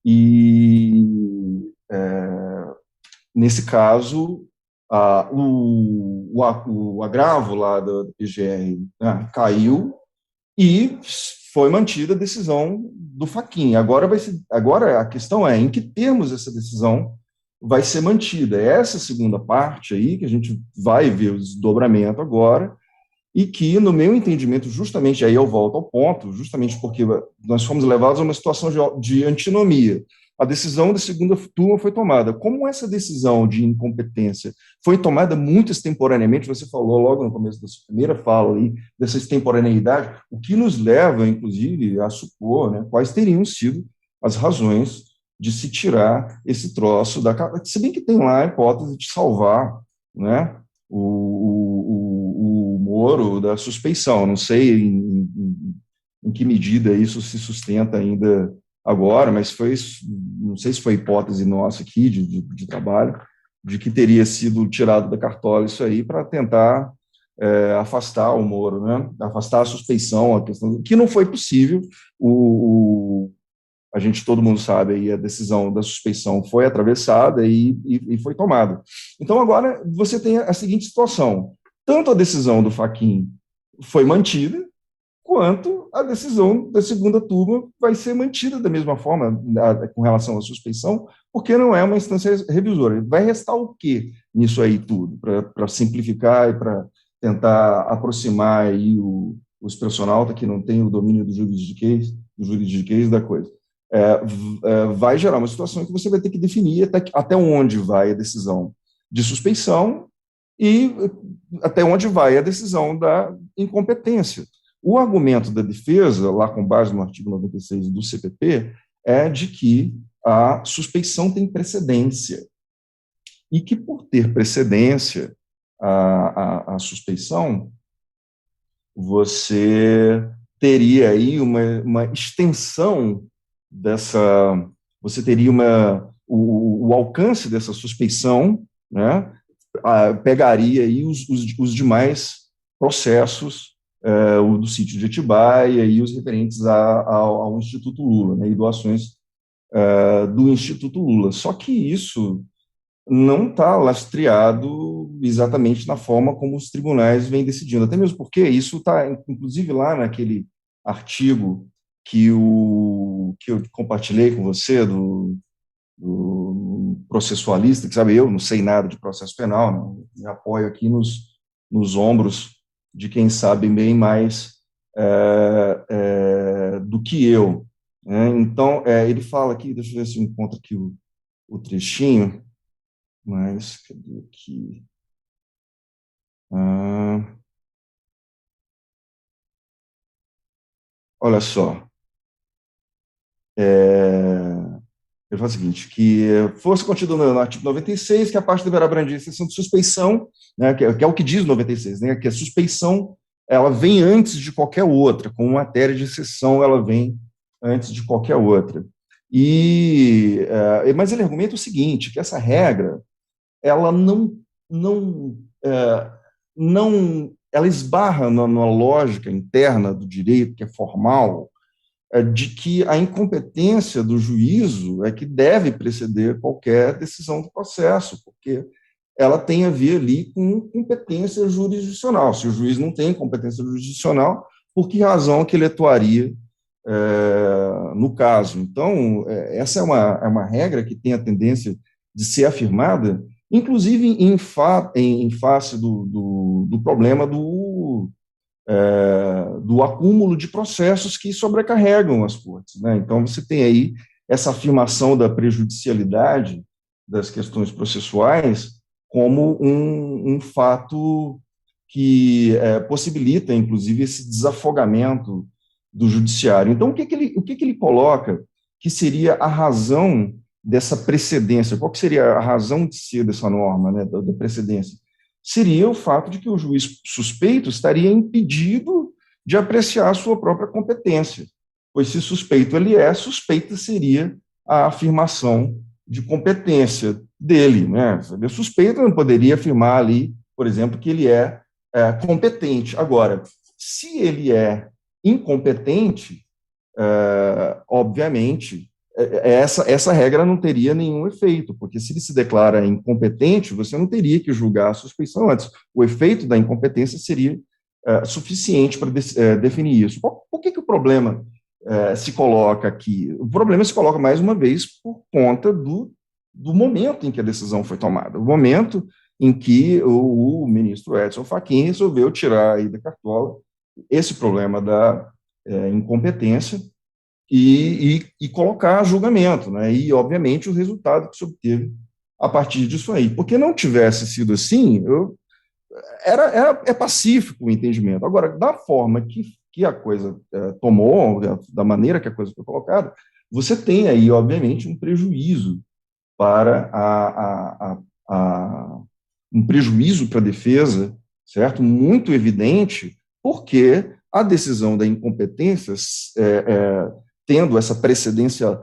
e nesse caso o agravo lá da PGR, né, caiu e foi mantida a decisão do Fachin. Agora a questão é em que termos essa decisão vai ser mantida. É essa segunda parte aí que a gente vai ver o desdobramento agora, e que, no meu entendimento, justamente, aí eu volto ao ponto, justamente porque nós fomos levados a uma situação de antinomia. a decisão da segunda turma foi tomada. Como essa decisão de incompetência foi tomada muito extemporaneamente, você falou logo no começo da sua primeira fala ali, dessa extemporaneidade, o que nos leva, inclusive, a supor, né, quais teriam sido as razões de se tirar esse troço da... Se bem que tem lá a hipótese de salvar, né, o Moro da suspeição. Não sei em que medida isso se sustenta ainda agora, mas não sei se foi hipótese nossa aqui de trabalho, de que teria sido tirado da cartola isso aí para tentar afastar o Moro, né? Afastar a suspeição, a questão que não foi possível. A gente, todo mundo sabe, aí a decisão da suspeição foi atravessada e foi tomada. Então, agora, você tem a seguinte situação. Tanto a decisão do Fachin foi mantida, quanto a decisão da segunda turma vai ser mantida da mesma forma com relação à suspeição, porque não é uma instância revisora. Vai restar o quê nisso aí tudo, para simplificar e para tentar aproximar aí os personal que não tem o domínio do juridiquês da coisa. Vai gerar uma situação em que você vai ter que definir até onde vai a decisão de suspeição e até onde vai a decisão da incompetência. O argumento da defesa, lá com base no artigo 96 do CPP, é de que a suspeição tem precedência e que, por ter precedência a suspeição, você teria aí uma extensão você teria o alcance dessa suspeição, né, pegaria aí os demais processos, o do sítio de Atibaia e os referentes ao Instituto Lula, né, e doações do Instituto Lula. Só que isso não está lastreado exatamente na forma como os tribunais vêm decidindo, até mesmo porque isso está, inclusive, lá naquele artigo que eu compartilhei com você, do processualista, que sabe, eu não sei nada de processo penal, né? Me apoio aqui nos ombros de quem sabe bem mais do que eu. Né? Então, ele fala aqui, deixa eu ver se eu encontro aqui o trechinho, mas cadê aqui? Olha só. Ele fala o seguinte, que fosse contido no artigo 96, que a parte deverá abranger a exceção de suspeição, né, que é o que diz o 96, né, que a suspeição ela vem antes de qualquer outra, com matéria de exceção ela vem antes de qualquer outra. Mas ele argumenta o seguinte, que essa regra, ela ela esbarra na lógica interna do direito, que é formal, de que a incompetência do juízo é que deve preceder qualquer decisão do processo, porque ela tem a ver ali com competência jurisdicional. Se o juiz não tem competência jurisdicional, por que razão que ele atuaria no caso? Então, essa é uma regra que tem a tendência de ser afirmada, inclusive em face do problema do acúmulo de processos que sobrecarregam as cortes. Né? Então, você tem aí essa afirmação da prejudicialidade das questões processuais como um fato que possibilita, inclusive, esse desafogamento do judiciário. Então, o que ele coloca que seria a razão dessa precedência? Qual que seria a razão de ser dessa norma, né, da precedência? Seria o fato de que o juiz suspeito estaria impedido de apreciar a sua própria competência, pois se suspeito ele suspeita seria a afirmação de competência dele, né? O suspeito não poderia afirmar ali, por exemplo, que ele é competente. Agora, se ele é incompetente, obviamente, essa regra não teria nenhum efeito, porque se ele se declara incompetente, você não teria que julgar a suspeição antes. O efeito da incompetência seria suficiente para definir isso. Por que o problema se coloca aqui? O problema se coloca, mais uma vez, por conta do momento em que a decisão foi tomada, o momento em que o ministro Edson Fachin resolveu tirar aí da cartola esse problema da incompetência e colocar a julgamento, né? E, obviamente, o resultado que se obteve a partir disso aí. Porque não tivesse sido assim, é pacífico o entendimento. Agora, da forma que a coisa tomou, da maneira que a coisa foi colocada, você tem aí, obviamente, um prejuízo para um prejuízo para a defesa, certo? Muito evidente, porque a decisão da incompetência, tendo essa precedência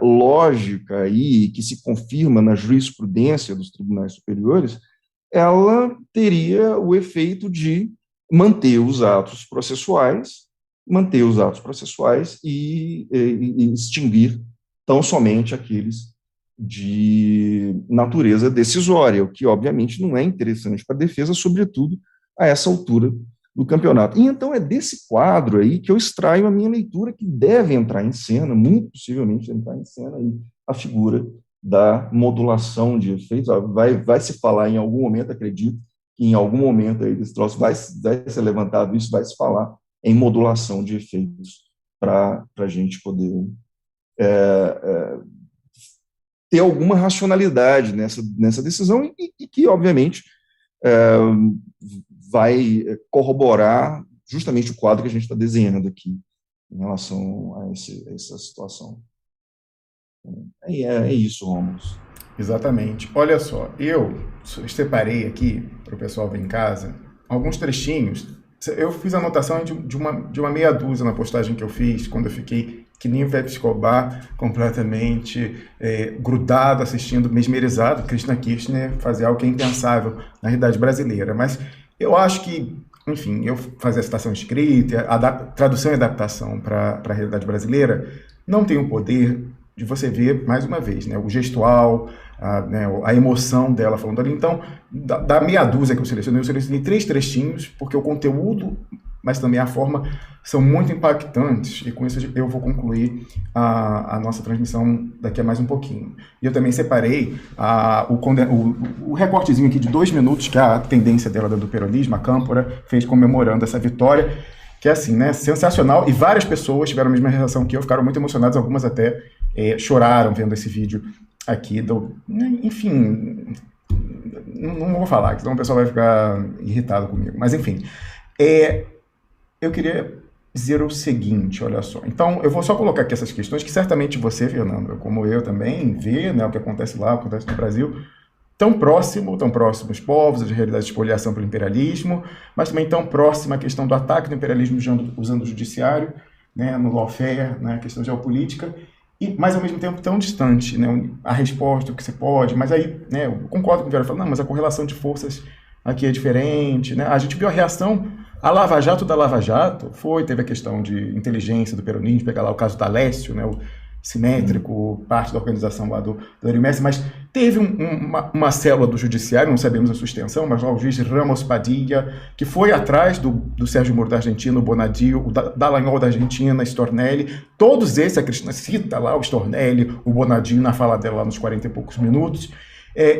lógica aí, que se confirma na jurisprudência dos tribunais superiores, ela teria o efeito de manter os atos processuais e extinguir tão somente aqueles de natureza decisória, o que obviamente não é interessante para a defesa, sobretudo a essa altura do campeonato. E então é desse quadro aí que eu extraio a minha leitura, que deve entrar em cena, muito possivelmente entrar em cena aí, a figura da modulação de efeitos. Vai se falar em algum momento, acredito, que em algum momento aí desse troço vai ser levantado isso, vai se falar em modulação de efeitos para a gente poder ter alguma racionalidade nessa decisão e que, obviamente, vai corroborar justamente o quadro que a gente está desenhando aqui em relação a essa situação. É isso, Rômulo. Exatamente. Olha só, eu separei aqui, para o pessoal ver em casa, alguns trechinhos. Eu fiz a anotação de uma meia dúzia na postagem que eu fiz, quando eu fiquei que nem o Pepe Escobar, completamente grudado, assistindo, mesmerizado, Cristina Kirchner fazer algo que é impensável na realidade brasileira. Mas eu acho que, enfim, eu fazer a citação escrita, tradução e adaptação para a realidade brasileira, não tem o poder de você ver, mais uma vez, né, o gestual, a emoção dela falando ali. Então, da meia dúzia que eu selecionei 3 trechinhos, porque o conteúdo, mas também a forma, são muito impactantes, e com isso eu vou concluir a nossa transmissão daqui a mais um pouquinho. E eu também separei o recortezinho aqui de 2 minutos, que é a tendência dela do peronismo, a Câmpora fez comemorando essa vitória, que é assim, né, sensacional, e várias pessoas tiveram a mesma reação que eu, ficaram muito emocionadas, algumas até choraram vendo esse vídeo aqui, enfim, não vou falar, senão o pessoal vai ficar irritado comigo, mas enfim, eu queria dizer o seguinte, olha só, então eu vou só colocar aqui essas questões que certamente você, Fernando, como eu também, vê, né, o que acontece lá, o que acontece no Brasil, tão próximos os povos, as realidades de espoliação pelo imperialismo, mas também tão próxima a questão do ataque do imperialismo usando o judiciário, né, no lawfare, né, a questão geopolítica, mas ao mesmo tempo tão distante, né, a resposta, o que você pode, mas aí, né, eu concordo com o Vera falando, não, mas a correlação de forças aqui é diferente, né, a gente viu a reação, a Lava Jato da Lava Jato, teve a questão de inteligência do peronismo, pegar lá o caso da Lécio, né, o simétrico, parte da organização lá do Dario Messi, mas teve uma célula do judiciário, não sabemos a sua extensão, mas lá o juiz Ramos Padilla, que foi atrás do Sérgio Moro da Argentina, o Bonadío, o Dallagnol da Argentina, Stornelli, todos esses, a Cristina cita lá o Stornelli, o Bonadío na fala dela lá nos 40 e poucos minutos.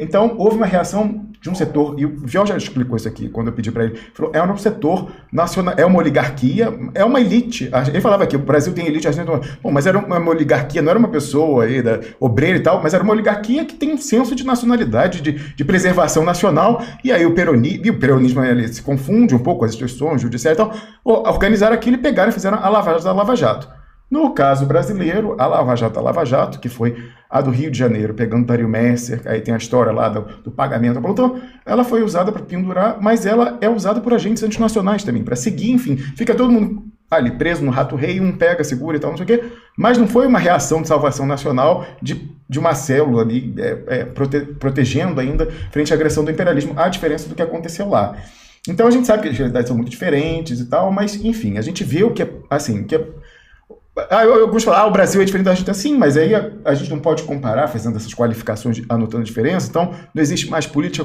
Então, houve uma reação de um setor, e o Viol já explicou isso aqui, quando eu pedi para ele, falou, é um setor nacional, é uma oligarquia, é uma elite. Ele falava que o Brasil tem elite, mas era uma oligarquia, não era uma pessoa aí, obreira e tal, mas era uma oligarquia que tem um senso de nacionalidade, de preservação nacional, e aí o peronismo ele se confunde um pouco, as instituições, judiciárias e tal, organizaram aquilo e pegaram e fizeram a Lava Jato da Lava Jato. No caso brasileiro, a Lava Jato, que foi a do Rio de Janeiro, pegando Dario Messer, aí tem a história lá do pagamento. Então, ela foi usada para pendurar, mas ela é usada por agentes antinacionais também, para seguir, enfim. Fica todo mundo ali preso no rato-rei, um pega, segura e tal, não sei o quê. Mas não foi uma reação de salvação nacional de uma célula ali protegendo ainda frente à agressão do imperialismo, a diferença do que aconteceu lá. Então, a gente sabe que as realidades são muito diferentes e tal, mas, enfim, a gente vê o que é, assim, que é... Eu gosto de falar, o Brasil é diferente da Argentina, sim, mas aí a gente não pode comparar, fazendo essas qualificações, anotando a diferença, então não existe mais política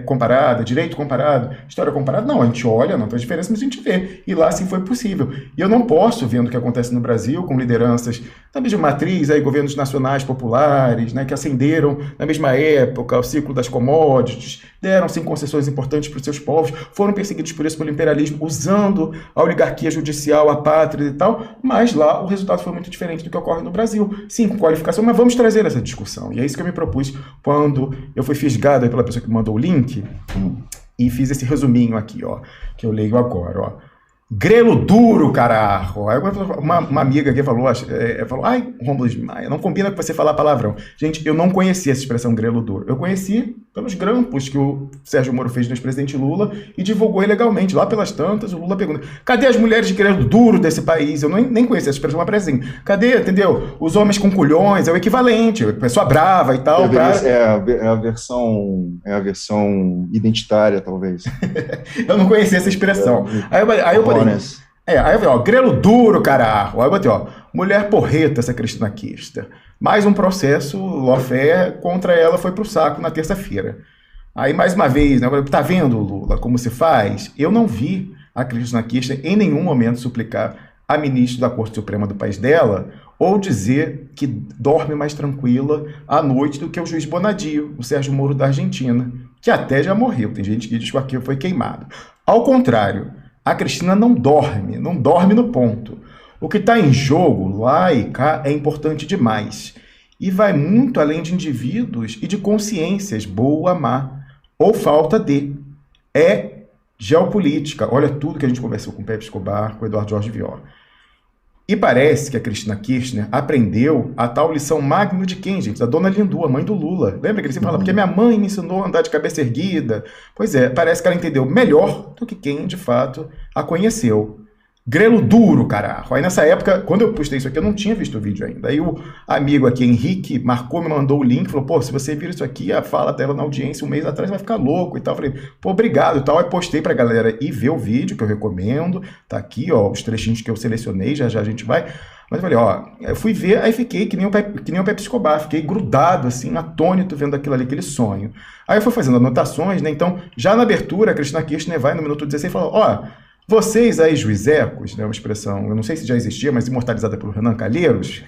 comparada, direito comparado, história comparada, não, a gente olha, anota a diferença, mas a gente vê, e lá sim foi possível. E eu não posso, vendo o que acontece no Brasil, com lideranças da mesma matriz, aí, governos nacionais populares, né, que ascenderam na mesma época, o ciclo das commodities, deram sim concessões importantes para os seus povos, foram perseguidos por isso pelo imperialismo, usando a oligarquia judicial, a pátria e tal, mas lá o resultado foi muito diferente do que ocorre no Brasil. Sim, com qualificação, mas vamos trazer essa discussão. E é isso que eu me propus quando eu fui fisgado aí pela pessoa que mandou o link e fiz esse resuminho aqui, ó, que eu leio agora, ó. Grelo duro, carajo. Aí uma amiga aqui falou, ai, Rômulo de Maia, não combina com você falar palavrão. Gente, eu não conhecia essa expressão grelo duro. Eu conheci pelos grampos que o Sérgio Moro fez no ex-presidente Lula e divulgou ilegalmente. Lá pelas tantas, o Lula pergunta, cadê as mulheres de grelo duro desse país? Eu nem conhecia essa expressão, mas parece assim, cadê, entendeu? Os homens com culhões, é o equivalente, pessoa brava e tal. É a versão identitária, talvez. Eu não conhecia essa expressão. Aí eu botei, aí eu falei, ó, grelo duro, carajo. Aí eu botei, ó, mulher porreta, essa Cristina Kirchner. Mais um processo, lawfare, contra ela foi pro saco na terça-feira. Aí, mais uma vez, né, tá vendo, Lula, como se faz? Eu não vi a Cristina Kirchner em nenhum momento suplicar a ministra da Corte Suprema do país dela ou dizer que dorme mais tranquila à noite do que o juiz Bonadio, o Sérgio Moro da Argentina, que até já morreu. Tem gente que diz que o arquivo foi queimado. Ao contrário, a Cristina não dorme no ponto. O que está em jogo lá e cá é importante demais. E vai muito além de indivíduos e de consciências, boa, má, ou falta de. É geopolítica. Olha tudo que a gente conversou com o Pepe Escobar, com o Eduardo Jorge Viola. E parece que a Cristina Kirchner aprendeu a tal lição magna de quem, gente? Da dona Lindu, a mãe do Lula. Lembra que ele sempre fala, porque minha mãe me ensinou a andar de cabeça erguida? Pois é, parece que ela entendeu melhor do que quem, de fato, a conheceu. Grelo duro, carajo. Aí nessa época, quando eu postei isso aqui, eu não tinha visto o vídeo ainda. Aí o amigo aqui, Henrique, marcou, me mandou o link, falou, pô, se você vir isso aqui, a fala dela na audiência um mês atrás vai ficar louco e tal. Eu falei, pô, obrigado e tal. Aí postei pra galera ir ver o vídeo, que eu recomendo. Tá aqui, ó, os trechinhos que eu selecionei, já já a gente vai. Mas eu falei, ó, eu fui ver, aí fiquei que nem o Pepe Escobar, fiquei grudado, assim, atônito vendo aquilo ali, aquele sonho. Aí eu fui fazendo anotações, né? Então, já na abertura, a Cristina Kirchner vai no minuto 16 e fala, ó, vocês aí, juizecos, né, uma expressão, eu não sei se já existia, mas imortalizada pelo Renan Calheiros,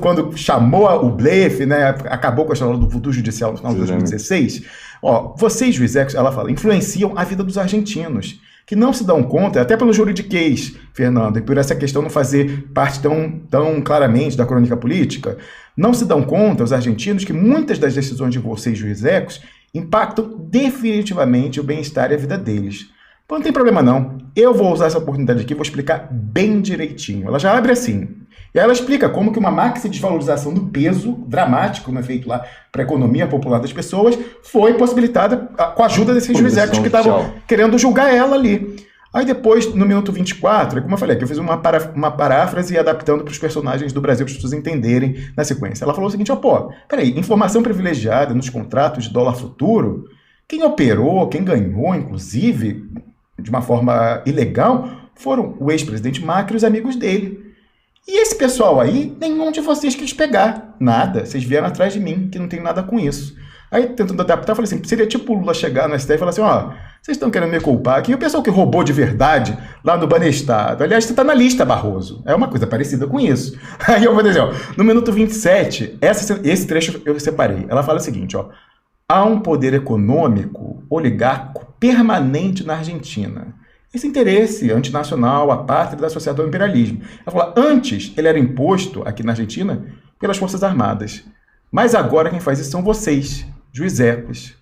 quando chamou o blefe, né, acabou com a história do voodoo judicial no final de 2016, ó, vocês, juizecos, ela fala, influenciam a vida dos argentinos, que não se dão conta, até pelo juridiquês, Fernando, e por essa questão não fazer parte tão claramente da crônica política, não se dão conta, os argentinos, que muitas das decisões de vocês, juizecos, impactam definitivamente o bem-estar e a vida deles. Não tem problema não, eu vou usar essa oportunidade aqui, vou explicar bem direitinho. Ela já abre assim, e ela explica como que uma maxi desvalorização do peso dramático, né, feito lá para a economia popular das pessoas, foi possibilitada com a ajuda desses juizecos que estavam querendo julgar ela ali. Aí depois, no minuto 24, como eu falei, que eu fiz uma paráfrase adaptando para os personagens do Brasil, para as pessoas entenderem na sequência. Ela falou o seguinte, ó, pô, peraí, informação privilegiada nos contratos de dólar futuro, quem operou, quem ganhou, inclusive, de uma forma ilegal, foram o ex-presidente Macri e os amigos dele. E esse pessoal aí, nenhum de vocês quis pegar nada. Vocês vieram atrás de mim, que não tem nada com isso. Aí, tentando adaptar, eu falei assim, seria tipo o Lula chegar no STF e falar assim, ó, vocês estão querendo me culpar aqui. E o pessoal que roubou de verdade lá no Banestado, aliás, você está na lista, Barroso. É uma coisa parecida com isso. Aí eu vou dizer, ó, no minuto 27, esse trecho eu separei. Ela fala o seguinte, ó, há um poder econômico oligárquico permanente na Argentina. Esse interesse antinacional, a pátria da sociedade ao imperialismo. Ela fala, antes ele era imposto aqui na Argentina pelas Forças Armadas. Mas agora quem faz isso são vocês, juizecos.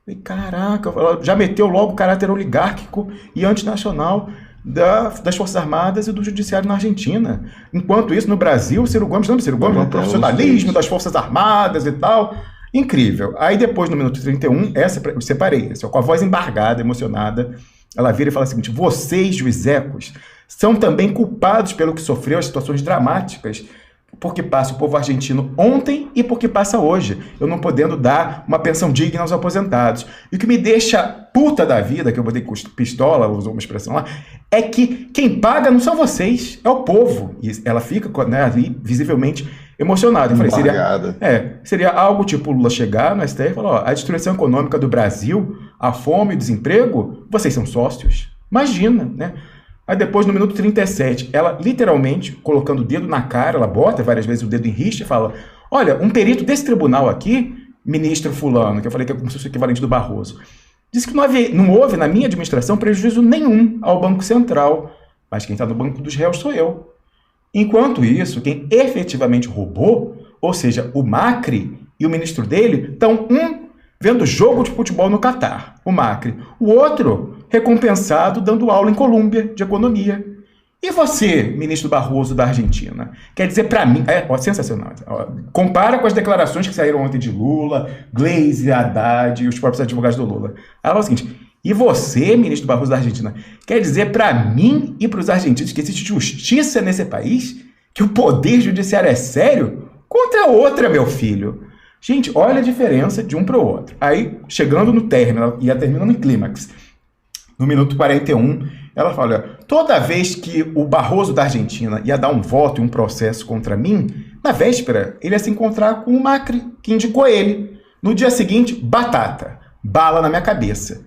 E caraca, ela já meteu logo o caráter oligárquico e antinacional das Forças Armadas e do Judiciário na Argentina. Enquanto isso, no Brasil, Ciro Gomes, lembra? Ciro Gomes, o profissionalismo das Forças Armadas e tal. Incrível. Aí depois, no minuto 31, essa eu separei, com a voz embargada, emocionada, ela vira e fala o seguinte, vocês, juizecos, são também culpados pelo que sofreu as situações dramáticas, porque passa o povo argentino ontem e porque passa hoje, eu não podendo dar uma pensão digna aos aposentados. E o que me deixa puta da vida, que eu botei pistola, usou uma expressão lá, é que quem paga não são vocês, é o povo. E ela fica, né, ali visivelmente emocionada. Eu falei, seria algo tipo Lula chegar no STF e falar, ó, a destruição econômica do Brasil, a fome e o desemprego, vocês são sócios. Imagina, né? Aí depois, no minuto 37, ela literalmente, colocando o dedo na cara, ela bota várias vezes o dedo em riste e fala, olha, um perito desse tribunal aqui ministro fulano, que eu falei que é como se fosse o equivalente do Barroso, disse que não houve, na minha administração, prejuízo nenhum ao Banco Central, mas quem está no banco dos réus sou eu. Enquanto isso, quem efetivamente roubou, ou seja, o Macri e o ministro dele, estão vendo jogo de futebol no Catar, o Macri, o outro recompensado dando aula em Colômbia de economia. E você, ministro Barroso da Argentina? Quer dizer, para mim, sensacional. Compara com as declarações que saíram ontem de Lula, Gleisi, Haddad e os próprios advogados do Lula. Ela fala o seguinte: e você, ministro Barroso da Argentina, quer dizer para mim e para os argentinos que existe justiça nesse país? Que o poder judiciário é sério? Contra outra, meu filho. Gente, olha a diferença de um para o outro. Aí, chegando no término, ia terminando em clímax, no minuto 41, ela fala: olha, toda vez que o Barroso da Argentina ia dar um voto e um processo contra mim, na véspera ele ia se encontrar com o Macri, que indicou ele. No dia seguinte, batata, bala na minha cabeça.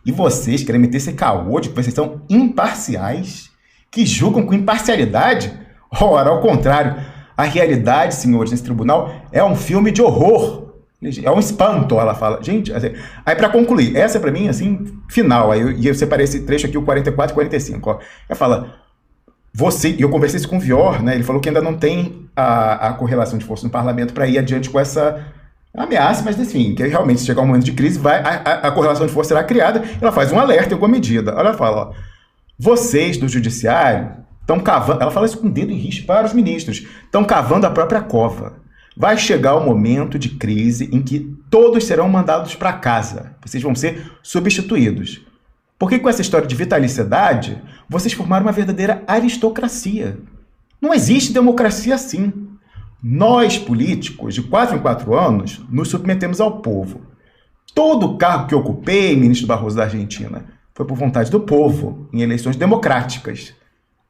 E vocês querem meter esse caô de que vocês são imparciais? Que julgam com imparcialidade? Ora, ao contrário, a realidade, senhores, nesse tribunal é um filme de horror. É um espanto, ela fala. Gente, assim, aí para concluir, essa para mim, assim, final, aí eu separei esse trecho aqui, o 44 e 45, ó. Ela fala, e eu conversei isso com o Vior, né, ele falou que ainda não tem a correlação de força no parlamento para ir adiante com essa ameaça, mas enfim, que realmente se chegar um momento de crise, a correlação de força será criada, ela faz um alerta em alguma medida. Ela fala, ó, vocês do judiciário estão cavando, ela fala isso com o dedo em risco para os ministros, estão cavando a própria cova. Vai chegar o momento de crise em que todos serão mandados para casa. Vocês vão ser substituídos. Porque com essa história de vitaliciedade, vocês formaram uma verdadeira aristocracia. Não existe democracia assim. Nós, políticos, de 4 em 4 anos, nos submetemos ao povo. Todo o cargo que eu ocupei, ministro Barroso da Argentina, foi por vontade do povo, em eleições democráticas.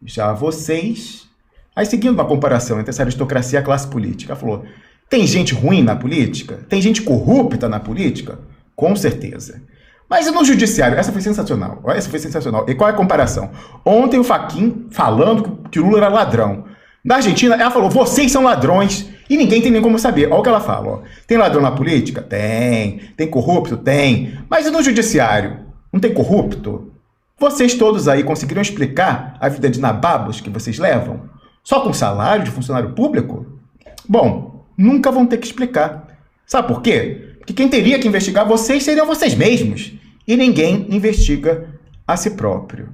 Já vocês... Aí, seguindo uma comparação entre essa aristocracia e a classe política, ela falou, tem gente ruim na política? Tem gente corrupta na política? Com certeza. Mas e no judiciário? Essa foi sensacional. Essa foi sensacional. E qual é a comparação? Ontem o Fachin falando que o Lula era ladrão. Na Argentina, ela falou, vocês são ladrões e ninguém tem nem como saber. Olha o que ela fala. Ó. Tem ladrão na política? Tem. Tem corrupto? Tem. Mas e no judiciário? Não tem corrupto? Vocês todos aí conseguiram explicar a vida de nababos que vocês levam? Só com salário de funcionário público? Bom, nunca vão ter que explicar. Sabe por quê? Porque quem teria que investigar vocês seriam vocês mesmos. E ninguém investiga a si próprio.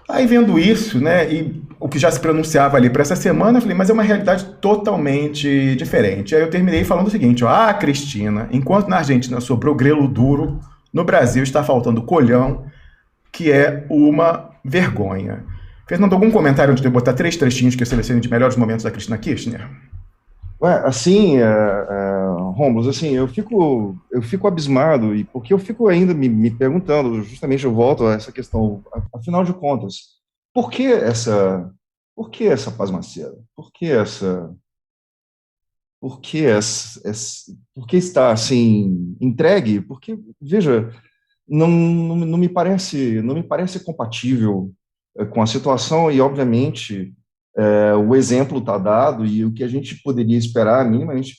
Aí vendo isso, né, e o que já se pronunciava ali para essa semana, eu falei, mas é uma realidade totalmente diferente. Aí eu terminei falando o seguinte, ó, Cristina, enquanto na Argentina sobrou grelo duro, no Brasil está faltando colhão, que é uma vergonha. Fernando, algum comentário antes de eu botar 3 trechinhos que eu selecionei de melhores momentos da Cristina Kirchner? Assim, Rômulo, assim, eu fico abismado, e porque eu fico ainda me perguntando, justamente eu volto a essa questão, afinal de contas, por que essa pasmaceira? Por que está, assim, entregue? Porque, veja, não me parece compatível com a situação e, obviamente, o exemplo está dado e o que a gente poderia esperar, minimamente,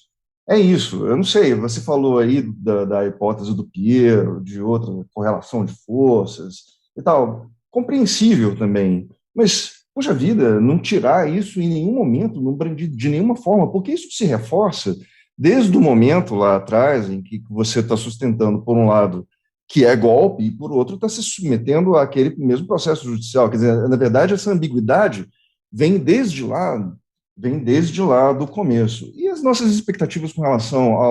é isso. Eu não sei, você falou aí da hipótese do Piero, de outra correlação de forças e tal, compreensível também, mas, poxa vida, não tirar isso em nenhum momento, não brandir de nenhuma forma, porque isso se reforça desde o momento lá atrás em que você está sustentando, por um lado, que é golpe, e, por outro, está se submetendo àquele mesmo processo judicial. Quer dizer, na verdade, essa ambiguidade vem desde lá do começo. E as nossas expectativas com relação a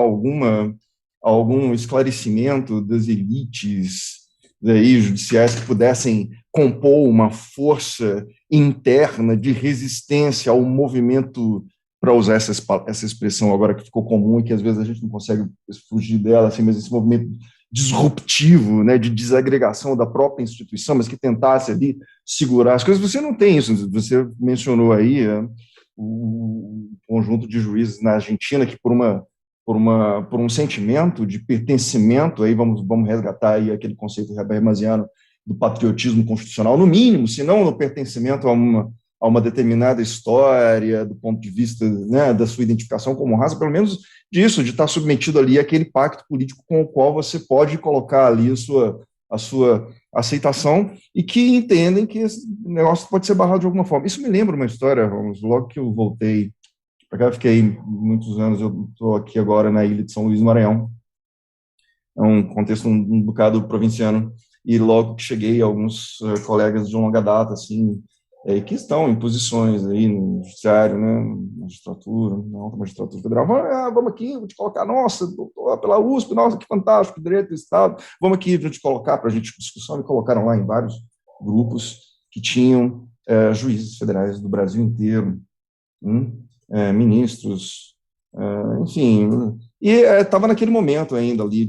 algum esclarecimento das elites aí, judiciais que pudessem compor uma força interna de resistência ao movimento, para usar essa expressão agora que ficou comum e que às vezes a gente não consegue fugir dela, assim, mas esse movimento disruptivo, né, de desagregação da própria instituição, mas que tentasse ali segurar as coisas. Você não tem isso. Você mencionou aí o conjunto de juízes na Argentina que por um sentimento de pertencimento, aí vamos resgatar aí aquele conceito habermasiano do patriotismo constitucional, no mínimo, se não no pertencimento a uma determinada história, do ponto de vista, né, da sua identificação como raça, pelo menos disso, de estar submetido ali àquele pacto político com o qual você pode colocar ali a sua aceitação, e que entendem que esse negócio pode ser barrado de alguma forma. Isso me lembra uma história, Ramos, logo que eu voltei para cá, eu fiquei muitos anos, eu estou aqui agora na ilha de São Luís do Maranhão, é um contexto um bocado provinciano, e logo que cheguei, alguns colegas de longa data, assim, que estão em posições aí no judiciário, né, na magistratura, na alta magistratura federal, vamos aqui, vou te colocar, nossa, doutor, pela USP, nossa, que fantástico, direito do Estado, vamos aqui, vou te colocar para a gente discussão, me colocaram lá em vários grupos que tinham juízes federais do Brasil inteiro, ministros, enfim, e estava naquele momento ainda ali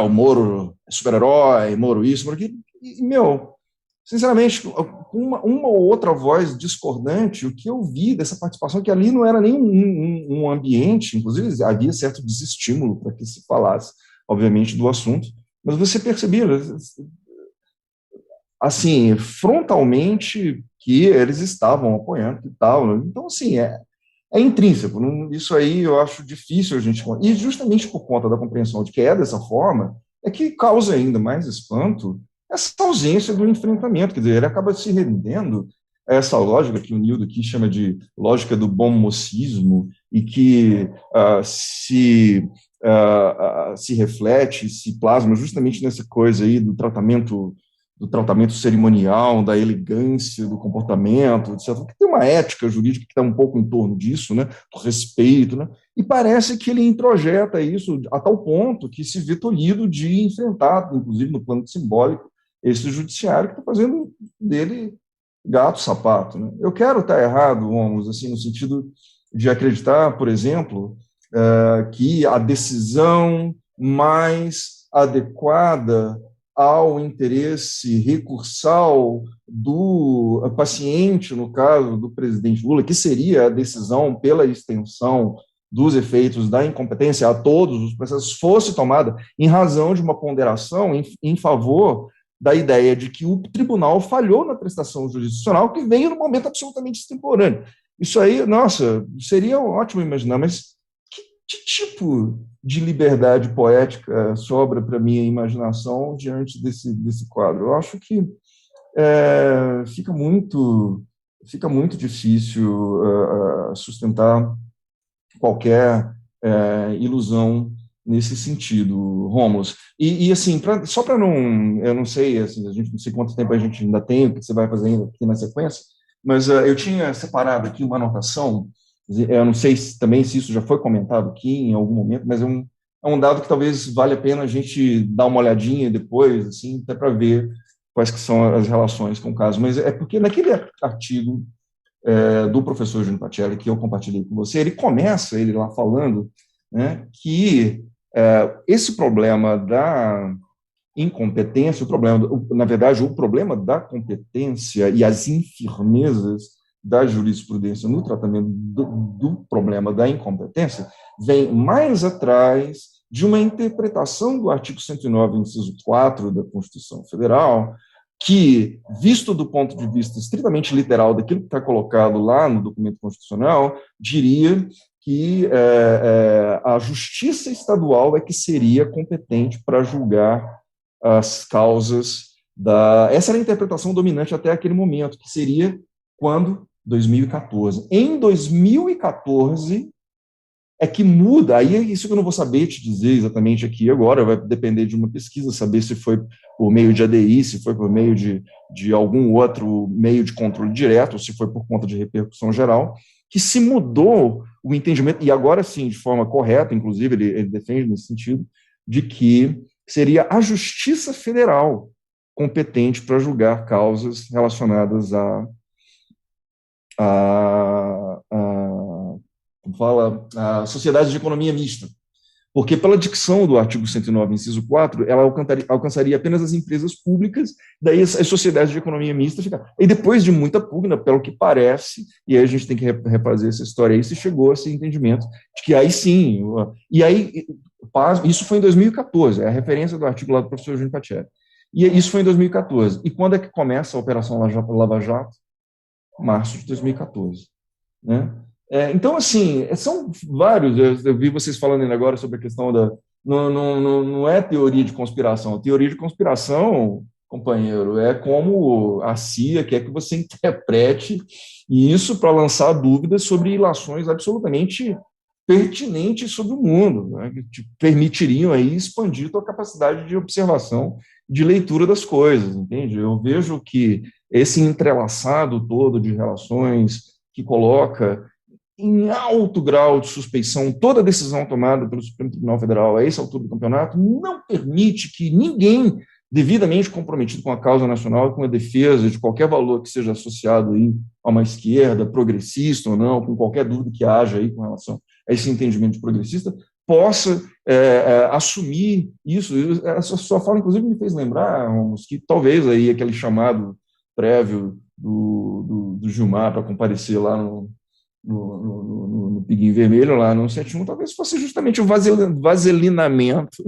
o Moro é super-herói, Moro isso, Moro aquilo, e, meu, sinceramente, com uma ou outra voz discordante, o que eu vi dessa participação, que ali não era nem um ambiente, inclusive havia certo desestímulo para que se falasse, obviamente, do assunto, mas você percebia, assim, frontalmente, que eles estavam apoiando, que tal. Então, assim, é intrínseco. Isso aí eu acho difícil a gente... E justamente por conta da compreensão de que é dessa forma, é que causa ainda mais espanto essa ausência do enfrentamento. Quer dizer, ele acaba se rendendo a essa lógica que o Nildo aqui chama de lógica do bom mocismo, e que se reflete, se plasma justamente nessa coisa aí do tratamento cerimonial, da elegância do comportamento, etc., que tem uma ética jurídica que está um pouco em torno disso, né, do respeito, né, e parece que ele introjeta isso a tal ponto que se vê tolhido de enfrentar, inclusive no plano simbólico, esse judiciário que está fazendo dele gato-sapato. Né. Eu quero estar errado, vamos, assim, no sentido de acreditar, por exemplo, que a decisão mais adequada ao interesse recursal do paciente, no caso do presidente Lula, que seria a decisão pela extensão dos efeitos da incompetência a todos os processos, fosse tomada em razão de uma ponderação em favor da ideia de que o tribunal falhou na prestação jurisdicional, que veio num momento absolutamente extemporâneo. Isso aí, nossa, seria ótimo imaginar, mas que tipo de liberdade poética sobra para minha imaginação diante desse quadro? Eu acho que fica muito difícil sustentar qualquer ilusão nesse sentido, Rômulo. E assim, só para não... Eu não sei, assim, a gente não sei quanto tempo a gente ainda tem, o que você vai fazer ainda aqui na sequência, mas eu tinha separado aqui uma anotação. Eu não sei também se isso já foi comentado aqui em algum momento, mas é um dado que talvez valha a pena a gente dar uma olhadinha depois, assim, até para ver quais que são as relações com o caso. Mas é porque naquele artigo do professor Júnior Pacelli, que eu compartilhei com você, ele começa, ele lá falando, né, que esse problema da incompetência, na verdade, o problema da competência e as infirmezas da jurisprudência no tratamento do problema da incompetência vem mais atrás de uma interpretação do artigo 109, inciso 4 da Constituição Federal, que, visto do ponto de vista estritamente literal daquilo que está colocado lá no documento constitucional, diria que a justiça estadual é que seria competente para julgar as causas Essa era a interpretação dominante até aquele momento, que seria quando? 2014. Em 2014 é que muda, aí é isso que eu não vou saber te dizer exatamente aqui agora, vai depender de uma pesquisa, saber se foi por meio de ADI, se foi por meio de algum outro meio de controle direto, ou se foi por conta de repercussão geral, que se mudou o entendimento, e agora sim, de forma correta, inclusive ele defende nesse sentido, de que seria a Justiça Federal competente para julgar causas relacionadas a sociedades de economia mista, porque pela dicção do artigo 109, inciso 4, ela alcançaria apenas as empresas públicas, daí as sociedades de economia mista ficaram. E depois de muita pugna, pelo que parece, e aí a gente tem que refazer essa história aí, se chegou a esse entendimento de que aí sim, e aí, isso foi em 2014, é a referência do artigo lá do professor Júnior Pacelli. E isso foi em 2014. E quando é que começa a Operação Lava Jato? Março de 2014. Né? Então, assim, são vários. Eu vi vocês falando ainda agora sobre a questão da. Não é teoria de conspiração. A teoria de conspiração, companheiro, é como a CIA quer que você interprete isso para lançar dúvidas sobre ilações absolutamente pertinentes sobre o mundo, né, que te permitiriam aí expandir tua capacidade de observação, de leitura das coisas, entende? Eu vejo que esse entrelaçado todo de relações que coloca em alto grau de suspeição toda decisão tomada pelo Supremo Tribunal Federal a essa altura do campeonato não permite que ninguém devidamente comprometido com a causa nacional, com a defesa de qualquer valor que seja associado aí a uma esquerda progressista ou não, com qualquer dúvida que haja aí com relação a esse entendimento de progressista, possa assumir isso. Essa sua fala, inclusive, me fez lembrar, Ramos, que talvez aí aquele chamado prévio do Gilmar para comparecer lá no Pinguim Vermelho, lá no 71, talvez fosse justamente o vaselinamento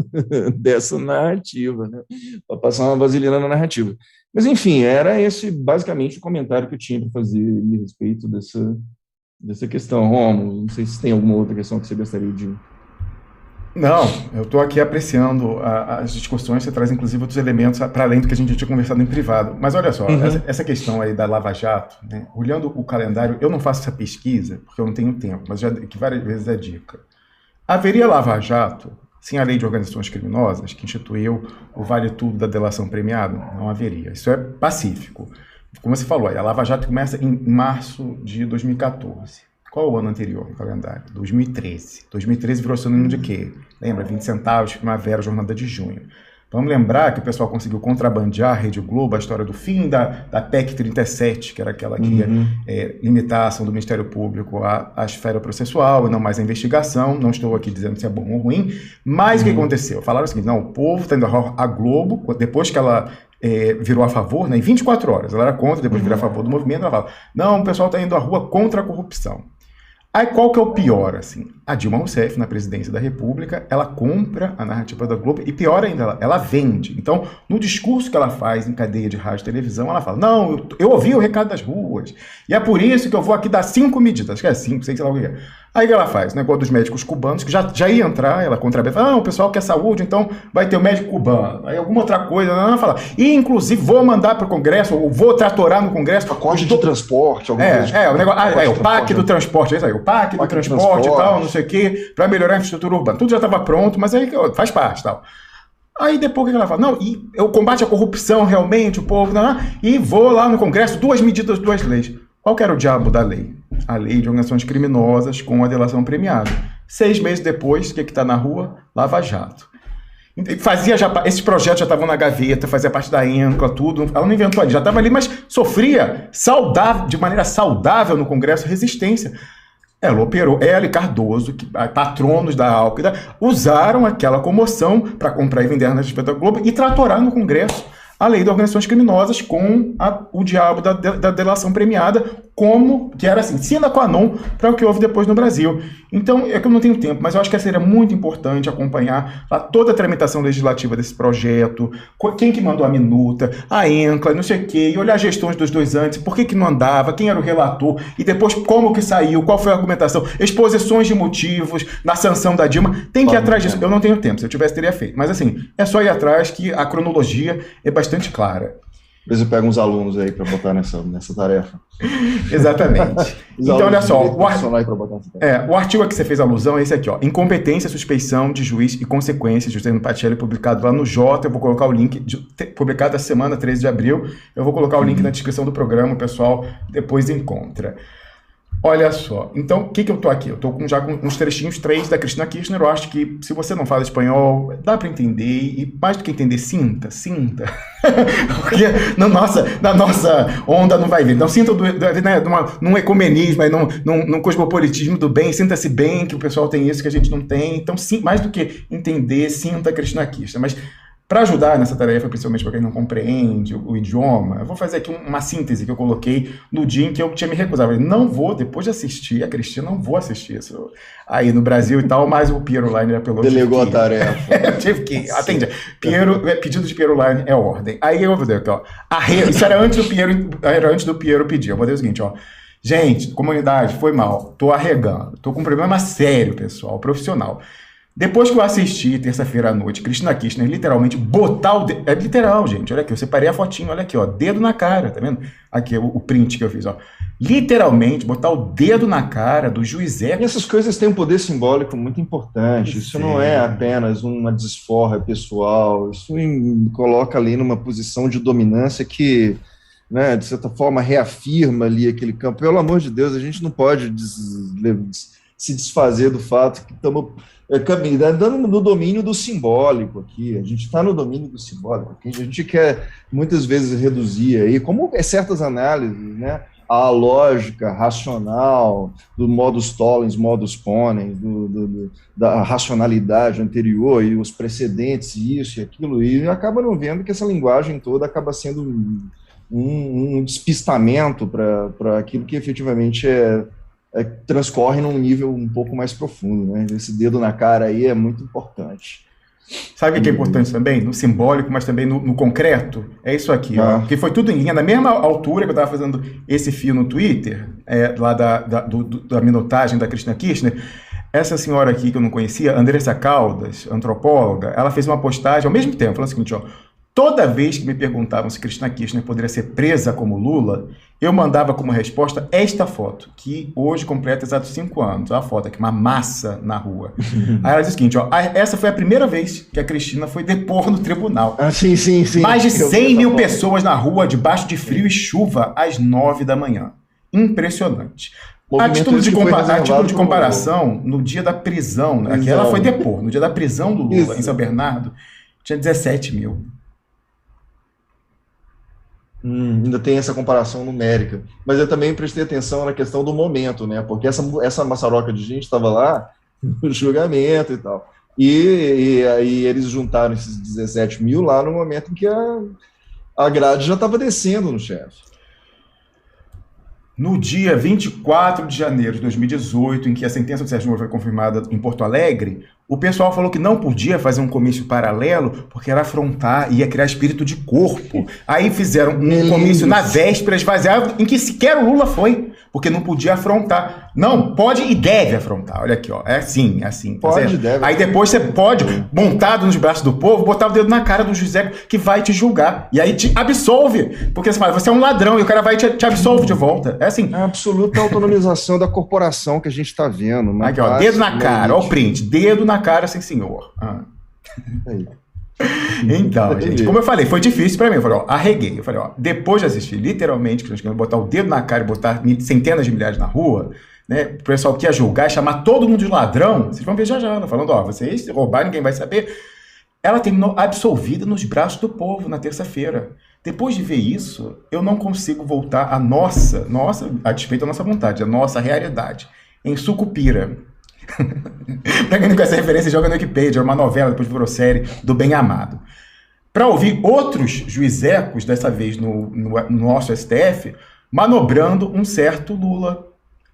dessa narrativa, né? Para passar uma vaselina na narrativa. Mas, enfim, era esse basicamente o comentário que eu tinha para fazer a respeito dessa questão. Romulo, não sei se tem alguma outra questão que você gostaria de... Não, eu estou aqui apreciando as discussões, você traz inclusive outros elementos para além do que a gente já tinha conversado em privado. Mas olha só, essa questão aí da Lava Jato, né, olhando o calendário, eu não faço essa pesquisa porque eu não tenho tempo, mas já que várias vezes é dica. Haveria Lava Jato sem a lei de organizações criminosas, que instituiu o vale tudo da delação premiada? Não haveria. Isso é pacífico. Como você falou, a Lava Jato começa em março de 2014. Qual o ano anterior no calendário? 2013. 2013 virou sinônimo de quê? Lembra? 20 centavos, primavera, jornada de junho. Vamos lembrar que o pessoal conseguiu contrabandear a Rede Globo, a história do fim da PEC 37, que era aquela que ia limitar a ação do Ministério Público à esfera processual e não mais à investigação. Não estou aqui dizendo se é bom ou ruim, mas o que aconteceu? Falaram o seguinte, não, o povo está indo à Globo, depois que ela virou a favor, né, em 24 horas, ela era contra, depois virou a favor do movimento, ela fala, não, o pessoal está indo à rua contra a corrupção. Aí qual que é o pior, assim? A Dilma Rousseff, na presidência da República, ela compra a narrativa da Globo e pior ainda, ela vende. Então, no discurso que ela faz em cadeia de rádio e televisão, ela fala, não, eu ouvi o recado das ruas, e é por isso que eu vou aqui dar 5 medidas, acho que é 5, sei lá o que é. Aí o que ela faz? O negócio dos médicos cubanos, que já ia entrar, ela contrabando, fala, o pessoal quer saúde, então vai ter o médico cubano. Aí alguma outra coisa, ela fala, e inclusive vou mandar para o Congresso, ou vou tratorar no Congresso. Pacote de transporte, alguma coisa. O negócio, o PAC do transporte, é isso aí, o PAC do transporte e tal, não sei o quê, para melhorar a infraestrutura urbana. Tudo já estava pronto, mas aí faz parte e tal. Aí depois que ela fala, não, e eu combate a corrupção realmente, o povo, e vou lá no Congresso, 2 medidas, 2 leis. Qual que era o diabo da lei? A lei de organizações criminosas com a delação premiada. 6 meses depois, o que está na rua? Lava Jato. Esses projetos já estavam na gaveta, fazia parte da ENCA, tudo. Ela não inventou ali, já estava ali, mas sofria de maneira saudável no Congresso resistência. Ela operou, ela e Cardoso, patronos da Alckmin, usaram aquela comoção para comprar e vender na narrativa da Globo e tratorar no Congresso a lei de organizações criminosas com o diabo da delação premiada, que era assim, sine qua non para o que houve depois no Brasil. Então, é que eu não tenho tempo, mas eu acho que seria muito importante acompanhar toda a tramitação legislativa desse projeto, quem que mandou a minuta, a ENCLA, não sei o quê, e olhar as gestões dos 2 antes, por que não andava, quem era o relator, e depois como que saiu, qual foi a argumentação, exposições de motivos na sanção da Dilma, tem que ir atrás disso. Eu não tenho tempo, se eu tivesse teria feito, mas assim, é só ir atrás que a cronologia é bastante clara. Depois eu pego uns alunos aí para botar nessa tarefa. Exatamente. Então, olha só, o artigo a que você fez alusão é esse aqui, ó. Incompetência, suspeição de juiz e consequências, José Pacelli, publicado lá no Jota. Eu vou colocar o link, publicado essa semana, 13 de abril. Eu vou colocar o link na descrição do programa, o pessoal depois encontra. Olha só, então o que eu tô aqui? Eu tô já com uns trechinhos 3 da Cristina Kirchner. Eu acho que se você não fala espanhol, dá para entender, e mais do que entender, sinta. Porque na nossa onda não vai vir. Então sinta num ecumenismo, num cosmopolitismo do bem, sinta-se bem, que o pessoal tem isso que a gente não tem. Então, sim, mais do que entender, sinta a Cristina Kirchner. Mas Para ajudar nessa tarefa, principalmente para quem não compreende o idioma, eu vou fazer aqui uma síntese que eu coloquei no dia em que eu tinha me recusado. Eu falei, não vou, depois de assistir a Cristina, não vou assistir isso aí no Brasil e tal, mas o Piero Line apelou. Delegou a tarefa. Eu tive que ir. Atende. Pedido de Piero Line é ordem. Aí eu vou dizer aqui, ó. Isso era antes do Piero pedir. Eu vou dizer o seguinte, ó. Gente, comunidade, foi mal. Tô arregando. Tô com um problema sério, pessoal, profissional. Depois que eu assisti, terça-feira à noite, Cristina Kirchner literalmente botar o dedo... É literal, gente. Olha aqui, eu separei a fotinho, olha aqui, ó. Dedo na cara, tá vendo? Aqui, o print que eu fiz, ó. Literalmente, botar o dedo na cara do Juizé. E essas coisas têm um poder simbólico muito importante. Isso não é apenas uma desforra pessoal. Isso coloca ali numa posição de dominância que, né, de certa forma, reafirma ali aquele campo. Pelo amor de Deus, a gente não pode se desfazer do fato que estamos andando no domínio do simbólico aqui. A gente está no domínio do simbólico aqui. A gente quer muitas vezes reduzir aí, como certas análises, né, a lógica racional do modus tollens, modus ponens, da racionalidade anterior e os precedentes, isso e aquilo, e acaba não vendo que essa linguagem toda acaba sendo um despistamento para aquilo que efetivamente transcorre num nível um pouco mais profundo, né? Esse dedo na cara aí é muito importante. Sabe o que é importante também? No simbólico, mas também no concreto? É isso aqui, ó. Que foi tudo em linha, na mesma altura que eu estava fazendo esse fio no Twitter, lá da minutagem da Cristina Kirchner. Essa senhora aqui que eu não conhecia, Andressa Caldas, antropóloga, ela fez uma postagem ao mesmo tempo, falando o seguinte, ó. Toda vez que me perguntavam se Cristina Kirchner poderia ser presa como Lula, eu mandava como resposta esta foto, que hoje completa exatos 5 anos. Olha a foto aqui, uma massa na rua. Aí ela diz o seguinte, ó, essa foi a primeira vez que a Cristina foi depor no tribunal. Sim. Mais de 100 mil pessoas na rua, debaixo de frio e chuva, às 9 da manhã. Impressionante. A título de comparação, no dia da prisão, né, aqui ela foi depor, no dia da prisão do Lula, em São Bernardo, tinha 17 mil. Ainda tem essa comparação numérica. Mas eu também prestei atenção na questão do momento, né? Porque essa maçaroca de gente estava lá no julgamento e tal. E aí eles juntaram esses 17 mil lá no momento em que a grade já estava descendo no chefe. No dia 24 de janeiro de 2018, em que a sentença do Sérgio Moro foi confirmada em Porto Alegre, o pessoal falou que não podia fazer um comício paralelo porque era afrontar, ia criar espírito de corpo. Aí fizeram um comício na véspera, esvaziado, em que sequer o Lula foi, porque não podia afrontar. Não, pode e deve afrontar. Olha aqui, ó. É assim. Tá pode, certo? deve. Aí depois você pode, montado nos braços do povo, botar o dedo na cara do José que vai te julgar. E aí te absolve. Porque você fala, você é um ladrão e o cara vai te absolve de volta. É assim. É a absoluta autonomização da corporação que a gente está vendo. Aqui, ó, dedo na cara, ó o print. Dedo na cara, sim senhor. Então, gente, como eu falei, foi difícil pra mim. Eu falei, ó, arreguei. Eu falei, ó, depois de assistir, literalmente, que a gente botar o dedo na cara e botar centenas de milhares na rua, né, o pessoal que ia julgar, chamar todo mundo de ladrão, vocês vão ver já, falando, ó, vocês roubaram, ninguém vai saber. Ela terminou absolvida nos braços do povo na terça-feira. Depois de ver isso, eu não consigo voltar à nossa, a despeito da nossa vontade, a nossa realidade, em Sucupira. Pra quem não conhece a referência, joga no Wikipedia, é uma novela, depois virou série, do Bem Amado. Para ouvir outros juizecos, dessa vez no nosso STF, manobrando um certo Lula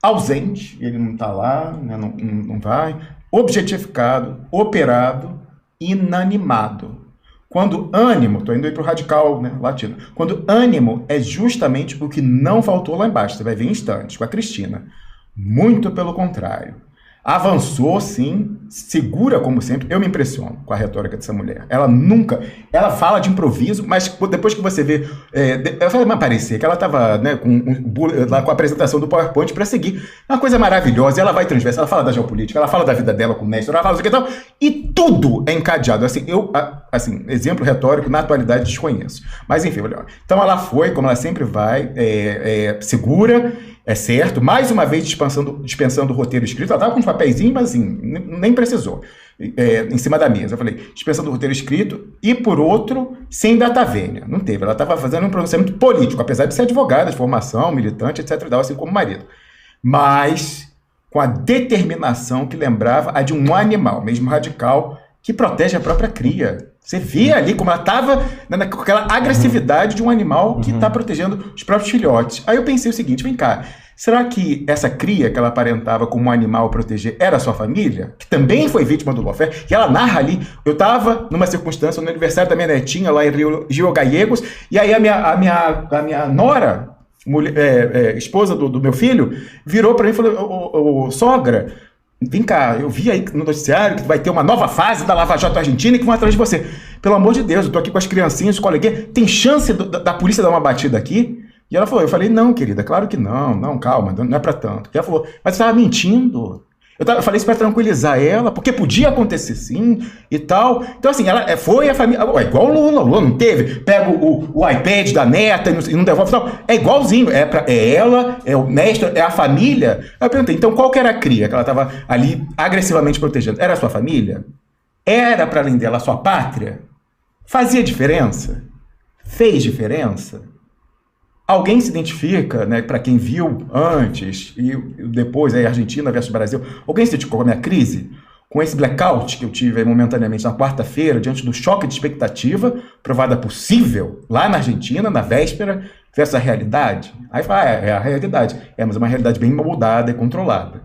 ausente, ele não está lá, né, não vai, objetificado, operado, inanimado. Quando ânimo, estou indo aí para o radical, né, latino, quando ânimo é justamente o que não faltou lá embaixo, você vai ver em instantes, com a Cristina. Muito pelo contrário. Avançou, sim, segura como sempre. Eu me impressiono com a retórica dessa mulher. Ela fala de improviso, mas depois que você vê, vai parecer que ela estava, né, com a apresentação do PowerPoint para seguir. É uma coisa maravilhosa. Ela vai transversa, ela fala da geopolítica, ela fala da vida dela com o Néstor, ela fala isso aqui e tal, e tudo é encadeado. Assim, exemplo retórico, na atualidade desconheço. Mas enfim, olha, então ela foi, como ela sempre vai, segura. É certo, mais uma vez dispensando o roteiro escrito. Ela estava com uns papeizinhos, mas assim, nem precisou, em cima da mesa. Eu falei, dispensando o roteiro escrito, e por outro, sem data vênia. Não teve, ela estava fazendo um pronunciamento político, apesar de ser advogada de formação, militante, etc, assim como o marido. Mas com a determinação que lembrava a de um animal, mesmo radical, que protege a própria cria. Você via ali como ela estava com aquela agressividade de um animal que está protegendo os próprios filhotes. Aí eu pensei o seguinte, vem cá, será que essa cria que ela aparentava como um animal a proteger era a sua família? Que também foi vítima do lawfare? E ela narra ali, eu estava numa circunstância no aniversário da minha netinha lá em Rio Gallegos, e aí a minha nora, esposa do meu filho, virou para mim e falou, sogra, vem cá, eu vi aí no noticiário que vai ter uma nova fase da Lava Jato Argentina e que vão atrás de você. Pelo amor de Deus, eu tô aqui com as criancinhas, os coleguinhas, tem chance da polícia dar uma batida aqui? E ela falou, eu falei, não, querida, claro que não, calma, não é pra tanto. E ela falou, mas você estava mentindo. Eu falei isso para tranquilizar ela, porque podia acontecer sim e tal. Então, assim, ela foi a família. É igual o Lula não teve. Pega o iPad da neta e não devolve. Não, é igualzinho. É ela, é o mestre, é a família. Aí eu perguntei, então qual que era a cria que ela estava ali agressivamente protegendo? Era a sua família? Era, para além dela, a sua pátria? Fazia diferença? Fez diferença? Alguém se identifica, né, para quem viu antes e depois, aí, Argentina versus Brasil, alguém se identificou com a minha crise? Com esse blackout que eu tive aí, momentaneamente na quarta-feira, diante do choque de expectativa, provada possível, lá na Argentina, na véspera, versus a realidade? Aí fala, é a realidade. Mas é uma realidade bem moldada e controlada.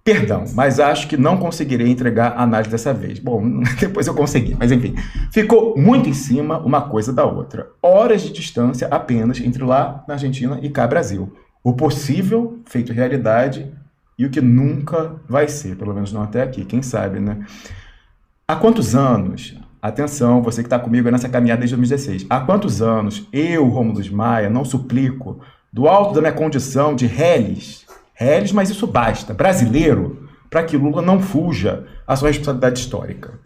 Perdão, mas acho que não conseguirei entregar a análise dessa vez. Bom, depois eu consegui, mas enfim. Ficou muito em cima uma coisa da outra. Horas de distância apenas entre lá na Argentina e cá Brasil. O possível feito realidade e o que nunca vai ser, pelo menos não até aqui, quem sabe, né? Há quantos anos, atenção, você que está comigo nessa caminhada desde 2016, há quantos anos eu, Rômulo Maia, não suplico do alto da minha condição de reles, mas isso basta, brasileiro, para que Lula não fuja à sua responsabilidade histórica.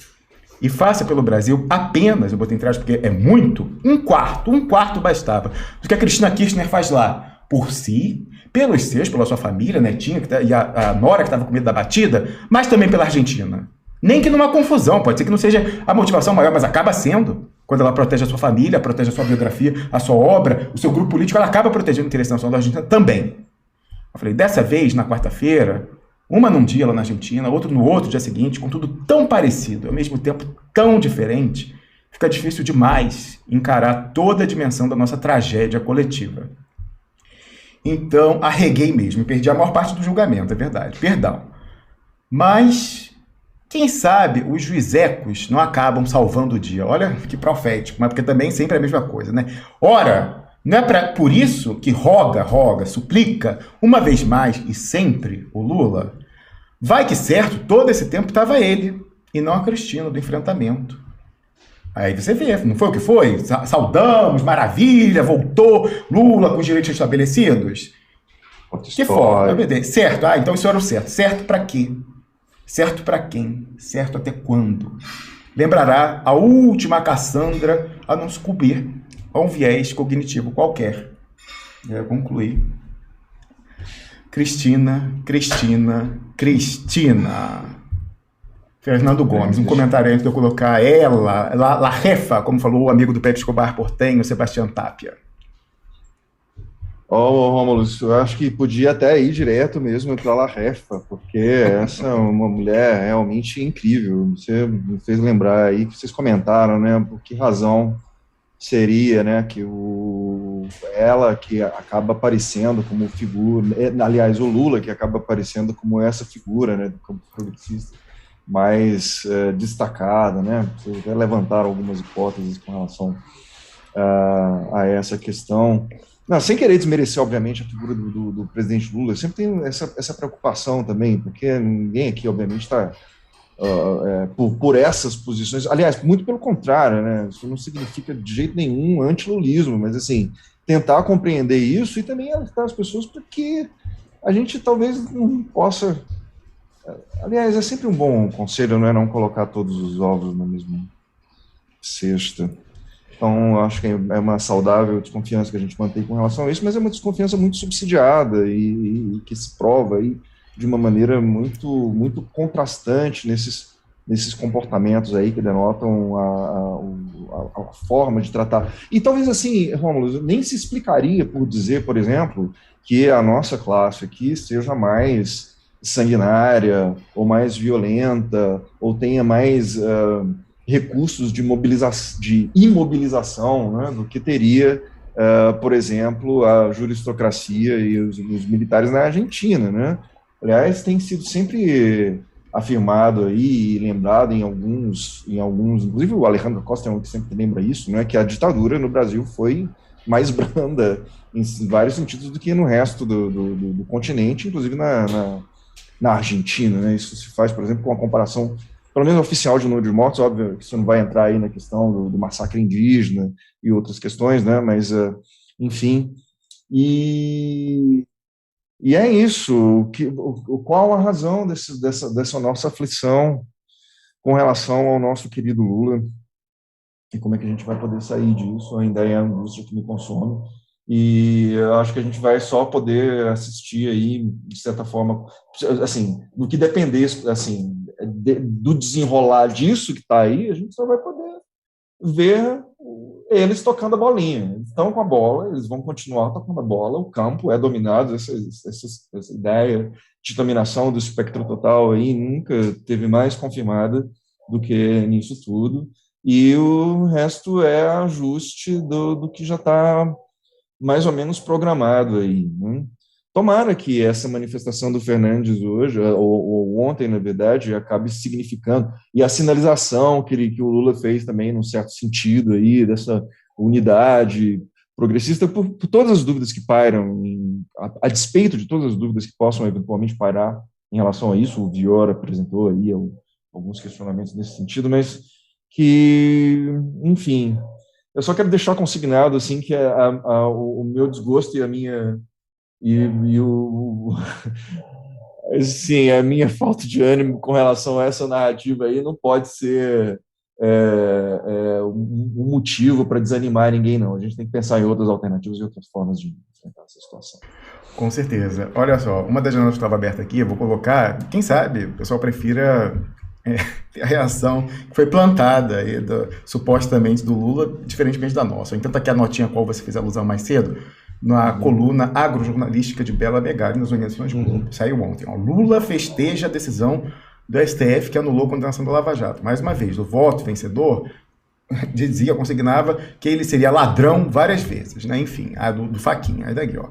E faça pelo Brasil apenas, eu botei em trás porque é muito, um quarto bastava, do que a Cristina Kirchner faz lá, por si, pelos seus, pela sua família, netinha, e a nora que estava com medo da batida, mas também pela Argentina. Nem que numa confusão, pode ser que não seja a motivação maior, mas acaba sendo. Quando ela protege a sua família, protege a sua biografia, a sua obra, o seu grupo político, ela acaba protegendo o interesse nacional da Argentina também. Eu falei, dessa vez, na quarta-feira, uma num dia lá na Argentina, outra no outro dia seguinte, com tudo tão parecido, ao mesmo tempo tão diferente, fica difícil demais encarar toda a dimensão da nossa tragédia coletiva. Então, arreguei mesmo, perdi a maior parte do julgamento, é verdade, perdão. Mas, quem sabe, os juizecos não acabam salvando o dia. Olha que profético, mas porque também sempre é a mesma coisa, né? Ora, não é por isso que roga, suplica, uma vez mais e sempre, o Lula? Vai que certo, todo esse tempo estava ele, e não a Cristina do enfrentamento. Aí você vê, não foi o que foi? Saudamos, maravilha, voltou, Lula com os direitos estabelecidos. Que forma, certo, então isso era o certo. Certo para quê? Certo para quem? Certo até quando? Lembrará a última Cassandra a não sucumbir a um viés cognitivo qualquer. Eu concluí. Cristina. Fernando Gomes, um comentário antes de eu colocar ela, La Jefa, como falou o amigo do Pepe Escobar portenho, Sebastião Tapia. Rômulo, eu acho que podia até ir direto mesmo para La Jefa, porque essa é uma mulher realmente incrível. Você me fez lembrar aí que vocês comentaram, né, por que razão seria, né, que ela que acaba aparecendo como figura, aliás, o Lula que acaba aparecendo como essa figura, né, do campo progressista mais destacada, né, vocês até levantaram algumas hipóteses com relação a essa questão. Não, sem querer desmerecer, obviamente, a figura do presidente Lula, eu sempre tenho essa preocupação também, porque ninguém aqui, obviamente, está por essas posições, aliás, muito pelo contrário, né? Isso não significa de jeito nenhum antilulismo, mas assim, tentar compreender isso e também alertar as pessoas para que a gente talvez não possa, aliás, é sempre um bom conselho, não é não colocar todos os ovos na mesma cesta. Então, acho que é uma saudável desconfiança que a gente mantém com relação a isso, mas é uma desconfiança muito subsidiada e que se prova aí de uma maneira muito contrastante nesses comportamentos aí que denotam a forma de tratar. E talvez assim, Rômulo, nem se explicaria por dizer, por exemplo, que a nossa classe aqui seja mais sanguinária, ou mais violenta, ou tenha mais recursos de imobilização, né, do que teria, por exemplo, a juristocracia e os militares na Argentina, né? Aliás, tem sido sempre afirmado aí e lembrado em alguns, inclusive o Alejandro Costa é um que sempre lembra isso, né, que a ditadura no Brasil foi mais branda em vários sentidos do que no resto do continente, inclusive na Argentina, né? Isso se faz, por exemplo, com a comparação, pelo menos oficial, de número de mortos. Óbvio que isso não vai entrar aí na questão do massacre indígena e outras questões, né? Mas, enfim, e é isso. Qual a razão dessa nossa aflição com relação ao nosso querido Lula? E como é que a gente vai poder sair disso? Ainda é a angústia que me consome. E eu acho que a gente vai só poder assistir aí, de certa forma, assim, no que depender, assim, do desenrolar disso que está aí, a gente só vai poder ver eles tocando a bolinha. Eles estão com a bola, eles vão continuar tocando a bola, o campo é dominado, essa ideia de dominação do espectro total aí nunca teve mais confirmada do que nisso tudo, e o resto é ajuste do que já está mais ou menos programado aí, né? Tomara que essa manifestação do Fernandes hoje, ou ontem, na verdade, acabe significando, e a sinalização que o Lula fez também, num certo sentido, aí, dessa unidade progressista, por todas as dúvidas que pairam, a despeito de todas as dúvidas que possam eventualmente pairar em relação a isso. O Viora apresentou aí alguns questionamentos nesse sentido, mas que, enfim, eu só quero deixar consignado, assim, que o meu desgosto e a minha... assim, a minha falta de ânimo com relação a essa narrativa aí não pode ser um motivo para desanimar ninguém, não. A gente tem que pensar em outras alternativas e outras formas de enfrentar essa situação. Com certeza. Olha só, uma das janelas que estava aberta aqui, eu vou colocar, quem sabe o pessoal prefira a reação que foi plantada aí supostamente do Lula, diferentemente da nossa. Então tá aqui a notinha a qual você fez alusão mais cedo, na coluna agrojornalística de Bela Megali, nas organizações Globo. Saiu ontem. Ó. Lula festeja a decisão do STF que anulou a condenação do Lava Jato. Mais uma vez, o voto vencedor consignava que ele seria ladrão várias vezes, né? Enfim, do Faquinha. Aí daqui, ó.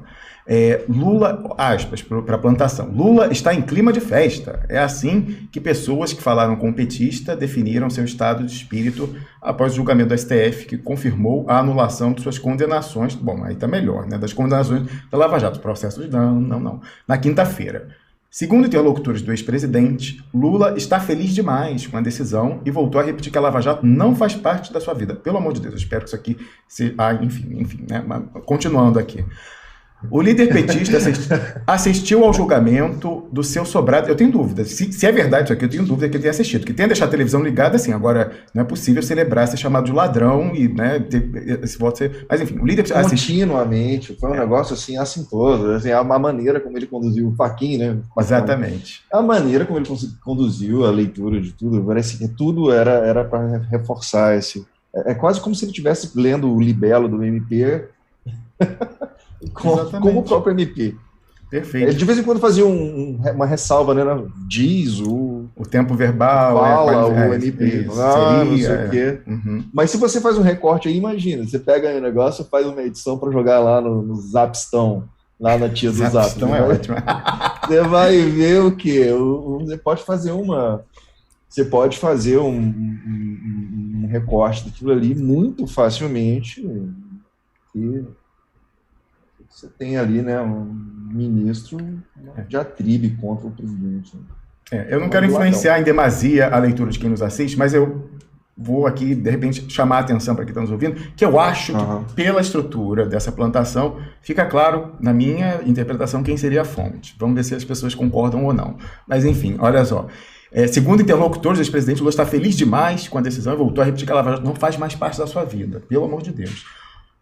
Lula, aspas, para a plantação. Lula está em clima de festa. É assim que pessoas que falaram com o petista definiram seu estado de espírito após o julgamento do STF, que confirmou a anulação de suas condenações. Bom, aí está melhor, né? Das condenações da Lava Jato. Processo de não. Na quinta-feira. Segundo interlocutores do ex-presidente, Lula está feliz demais com a decisão e voltou a repetir que a Lava Jato não faz parte da sua vida. Pelo amor de Deus, eu espero que isso aqui seja... enfim, né? Mas, continuando aqui. O líder petista assistiu ao julgamento do seu sobrado. Eu tenho dúvida. Se é verdade isso aqui, eu tenho dúvida que ele tenha assistido. Que tenha deixado a televisão ligada, assim. Agora, não é possível celebrar ser chamado de ladrão e, né, ter esse voto ser... Mas, enfim, o líder assistiu... Continuamente. Foi um negócio, assim, assintoso. Assim, a maneira como ele conduziu o Faquinha, né? Exatamente. A maneira como ele conduziu a leitura de tudo. Parece que tudo era para reforçar esse... É quase como se ele estivesse lendo o libelo do MP... como o próprio MP. Perfeito. Ele de vez em quando fazia uma ressalva, né? Diz o tempo verbal. Fala o MP. Não sei o quê. Uhum. Mas se você faz um recorte aí, imagina, você pega aí o negócio e faz uma edição para jogar lá no Zapstão, lá na tia do Zap. Zapstão é ótimo. Você vai ver o quê? Você pode fazer um recorte daquilo ali muito facilmente. E você tem ali, né, um ministro de atribe contra o presidente. Eu não quero influenciar em demasia a leitura de quem nos assiste, mas eu vou aqui, de repente, chamar a atenção para quem está nos ouvindo, que eu acho que, pela estrutura dessa plantação, fica claro, na minha interpretação, quem seria a fonte. Vamos ver se as pessoas concordam ou não. Mas, enfim, olha só. Segundo interlocutores, o ex-presidente Lula está feliz demais com a decisão e voltou a repetir que a Lava Jato não faz mais parte da sua vida. Pelo amor de Deus.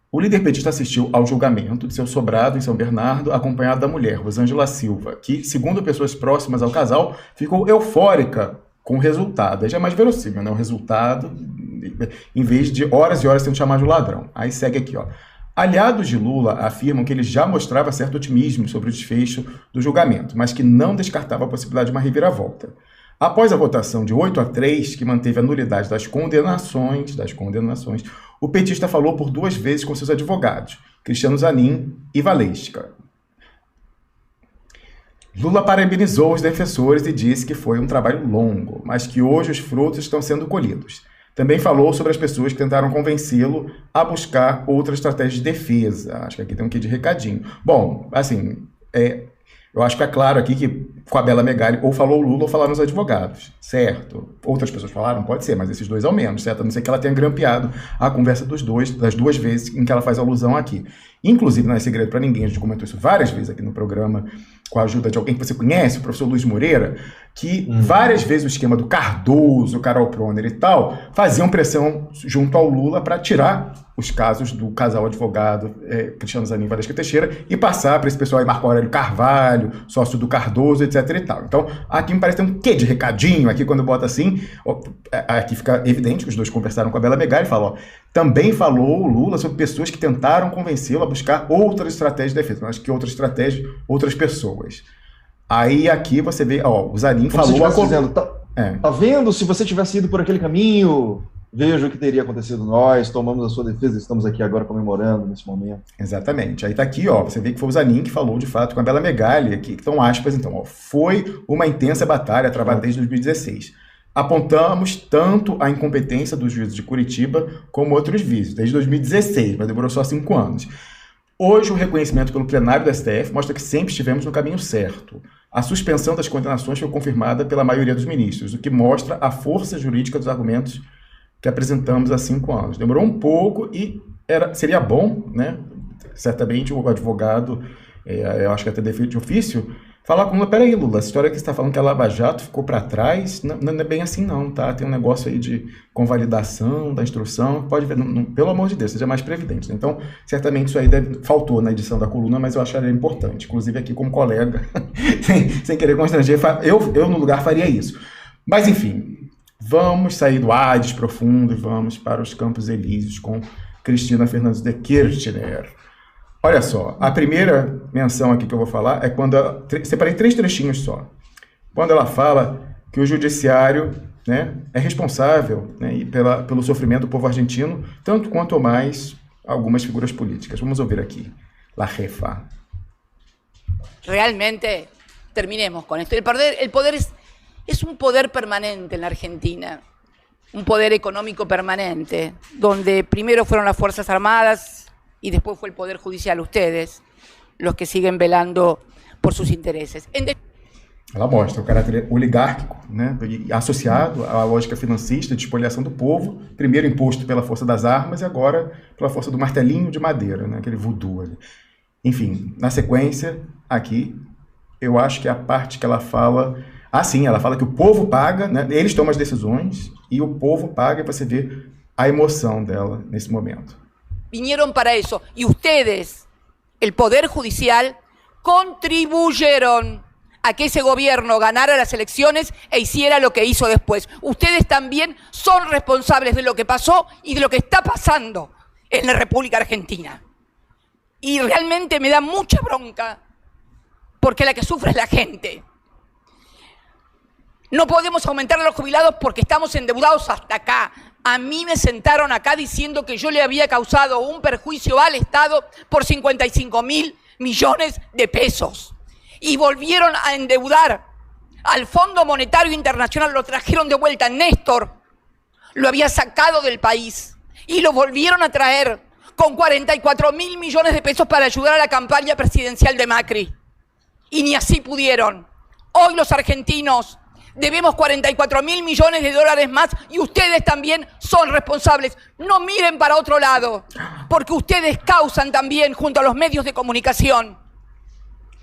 O líder petista assistiu ao julgamento de seu sobrado em São Bernardo, acompanhado da mulher, Rosângela Silva, que, segundo pessoas próximas ao casal, ficou eufórica com o resultado. Aí já é mais verossímil, né? O resultado, em vez de horas e horas sendo chamado de ladrão. Aí segue aqui, ó. Aliados de Lula afirmam que ele já mostrava certo otimismo sobre o desfecho do julgamento, mas que não descartava a possibilidade de uma reviravolta. Após a votação de 8-3, que manteve a nulidade das condenações, o petista falou por 2 vezes com seus advogados, Cristiano Zanin e Valesca. Lula parabenizou os defensores e disse que foi um trabalho longo, mas que hoje os frutos estão sendo colhidos. Também falou sobre as pessoas que tentaram convencê-lo a buscar outra estratégia de defesa. Acho que aqui tem um quê de recadinho. Bom, assim, eu acho que é claro aqui que com a Bela Megali ou falou o Lula ou falaram os advogados, certo? Outras pessoas falaram? Pode ser, mas esses dois ao menos, certo? A não ser que ela tenha grampeado a conversa das 2 vezes em que ela faz alusão aqui. Inclusive, não é segredo para ninguém, a gente comentou isso várias vezes aqui no programa, com a ajuda de alguém que você conhece, o professor Luiz Moreira, que várias vezes o esquema do Cardoso, Carol Proner e tal, faziam pressão junto ao Lula para tirar os casos do casal advogado Cristiano Zanin e Valesca Teixeira e passar para esse pessoal aí, Marco Aurélio Carvalho, sócio do Cardoso, etc e tal. Então, aqui me parece ter um quê de recadinho, aqui quando bota assim, aqui fica evidente que os dois conversaram com a Bela Megali e falam, também falou o Lula sobre pessoas que tentaram convencê-lo a buscar outras estratégias de defesa. Eu acho que outra estratégia, outras pessoas. Aí aqui você vê, o Zanin falou... Dizendo, tá vendo? Se você tivesse ido por aquele caminho, veja o que teria acontecido nós, tomamos a sua defesa, estamos aqui agora comemorando nesse momento. Exatamente. Aí tá aqui, você vê que foi o Zanin que falou de fato com a Bela Megali, aqui, que estão aspas, então, foi uma intensa batalha travada desde 2016. Apontamos tanto a incompetência dos juízes de Curitiba como outros vícios, desde 2016, mas demorou só 5 anos. Hoje, o reconhecimento pelo plenário do STF mostra que sempre estivemos no caminho certo. A suspensão das condenações foi confirmada pela maioria dos ministros, o que mostra a força jurídica dos argumentos que apresentamos há 5 anos. Demorou um pouco e seria bom, né? Certamente o advogado, eu acho que até defeito de ofício, falar com o Lula, peraí, Lula, essa história que você está falando que a Lava Jato ficou para trás, não é bem assim não, tá? Tem um negócio aí de convalidação da instrução, pode ver, pelo amor de Deus, seja mais previdente. Né? Então, certamente isso aí faltou na edição da coluna, mas eu acharia importante, inclusive aqui como colega, sem querer constranger, eu no lugar faria isso. Mas enfim, vamos sair do Hades profundo e vamos para os Campos Elíseos com Cristina Fernandes de Kirchner. Olha só, a primeira menção aqui que eu vou falar é quando... separei 3 trechinhos só. Quando ela fala que o judiciário, né, é responsável, né, pelo sofrimento do povo argentino, tanto quanto ou mais algumas figuras políticas. Vamos ouvir aqui. La jefa. Realmente, terminemos con esto. El poder es un poder permanente en la Argentina. Un poder económico permanente, donde primero fueron las Fuerzas Armadas y después fue el Poder Judicial, ustedes, los que siguen velando por sus intereses. Ela mostra o caráter oligárquico, né, associado à lógica financista de espoliação do povo, primeiro imposto pela força das armas e agora pela força do martelinho de madeira, né, aquele voodoo ali. Enfim, na sequência, aqui, eu acho que é a parte que ela fala... ela fala que o povo paga, né, eles tomam as decisões e o povo paga, e você vê a emoção dela nesse momento. Vinieron para eso, y ustedes, el Poder Judicial, contribuyeron a que ese gobierno ganara las elecciones e hiciera lo que hizo después. Ustedes también son responsables de lo que pasó y de lo que está pasando en la República Argentina. Y realmente me da mucha bronca, porque la que sufre es la gente. No podemos aumentar a los jubilados porque estamos endeudados hasta acá. A mí me sentaron acá diciendo que yo le había causado un perjuicio al Estado por 55.000 millones de pesos. Y volvieron a endeudar al Fondo Monetario Internacional, lo trajeron de vuelta. Néstor lo había sacado del país y lo volvieron a traer con 44.000 millones de pesos para ayudar a la campaña presidencial de Macri. Y ni así pudieron. Hoy los argentinos debemos 44.000 millones de dólares más y ustedes también son responsables. No miren para otro lado, porque ustedes causan también, junto a los medios de comunicación,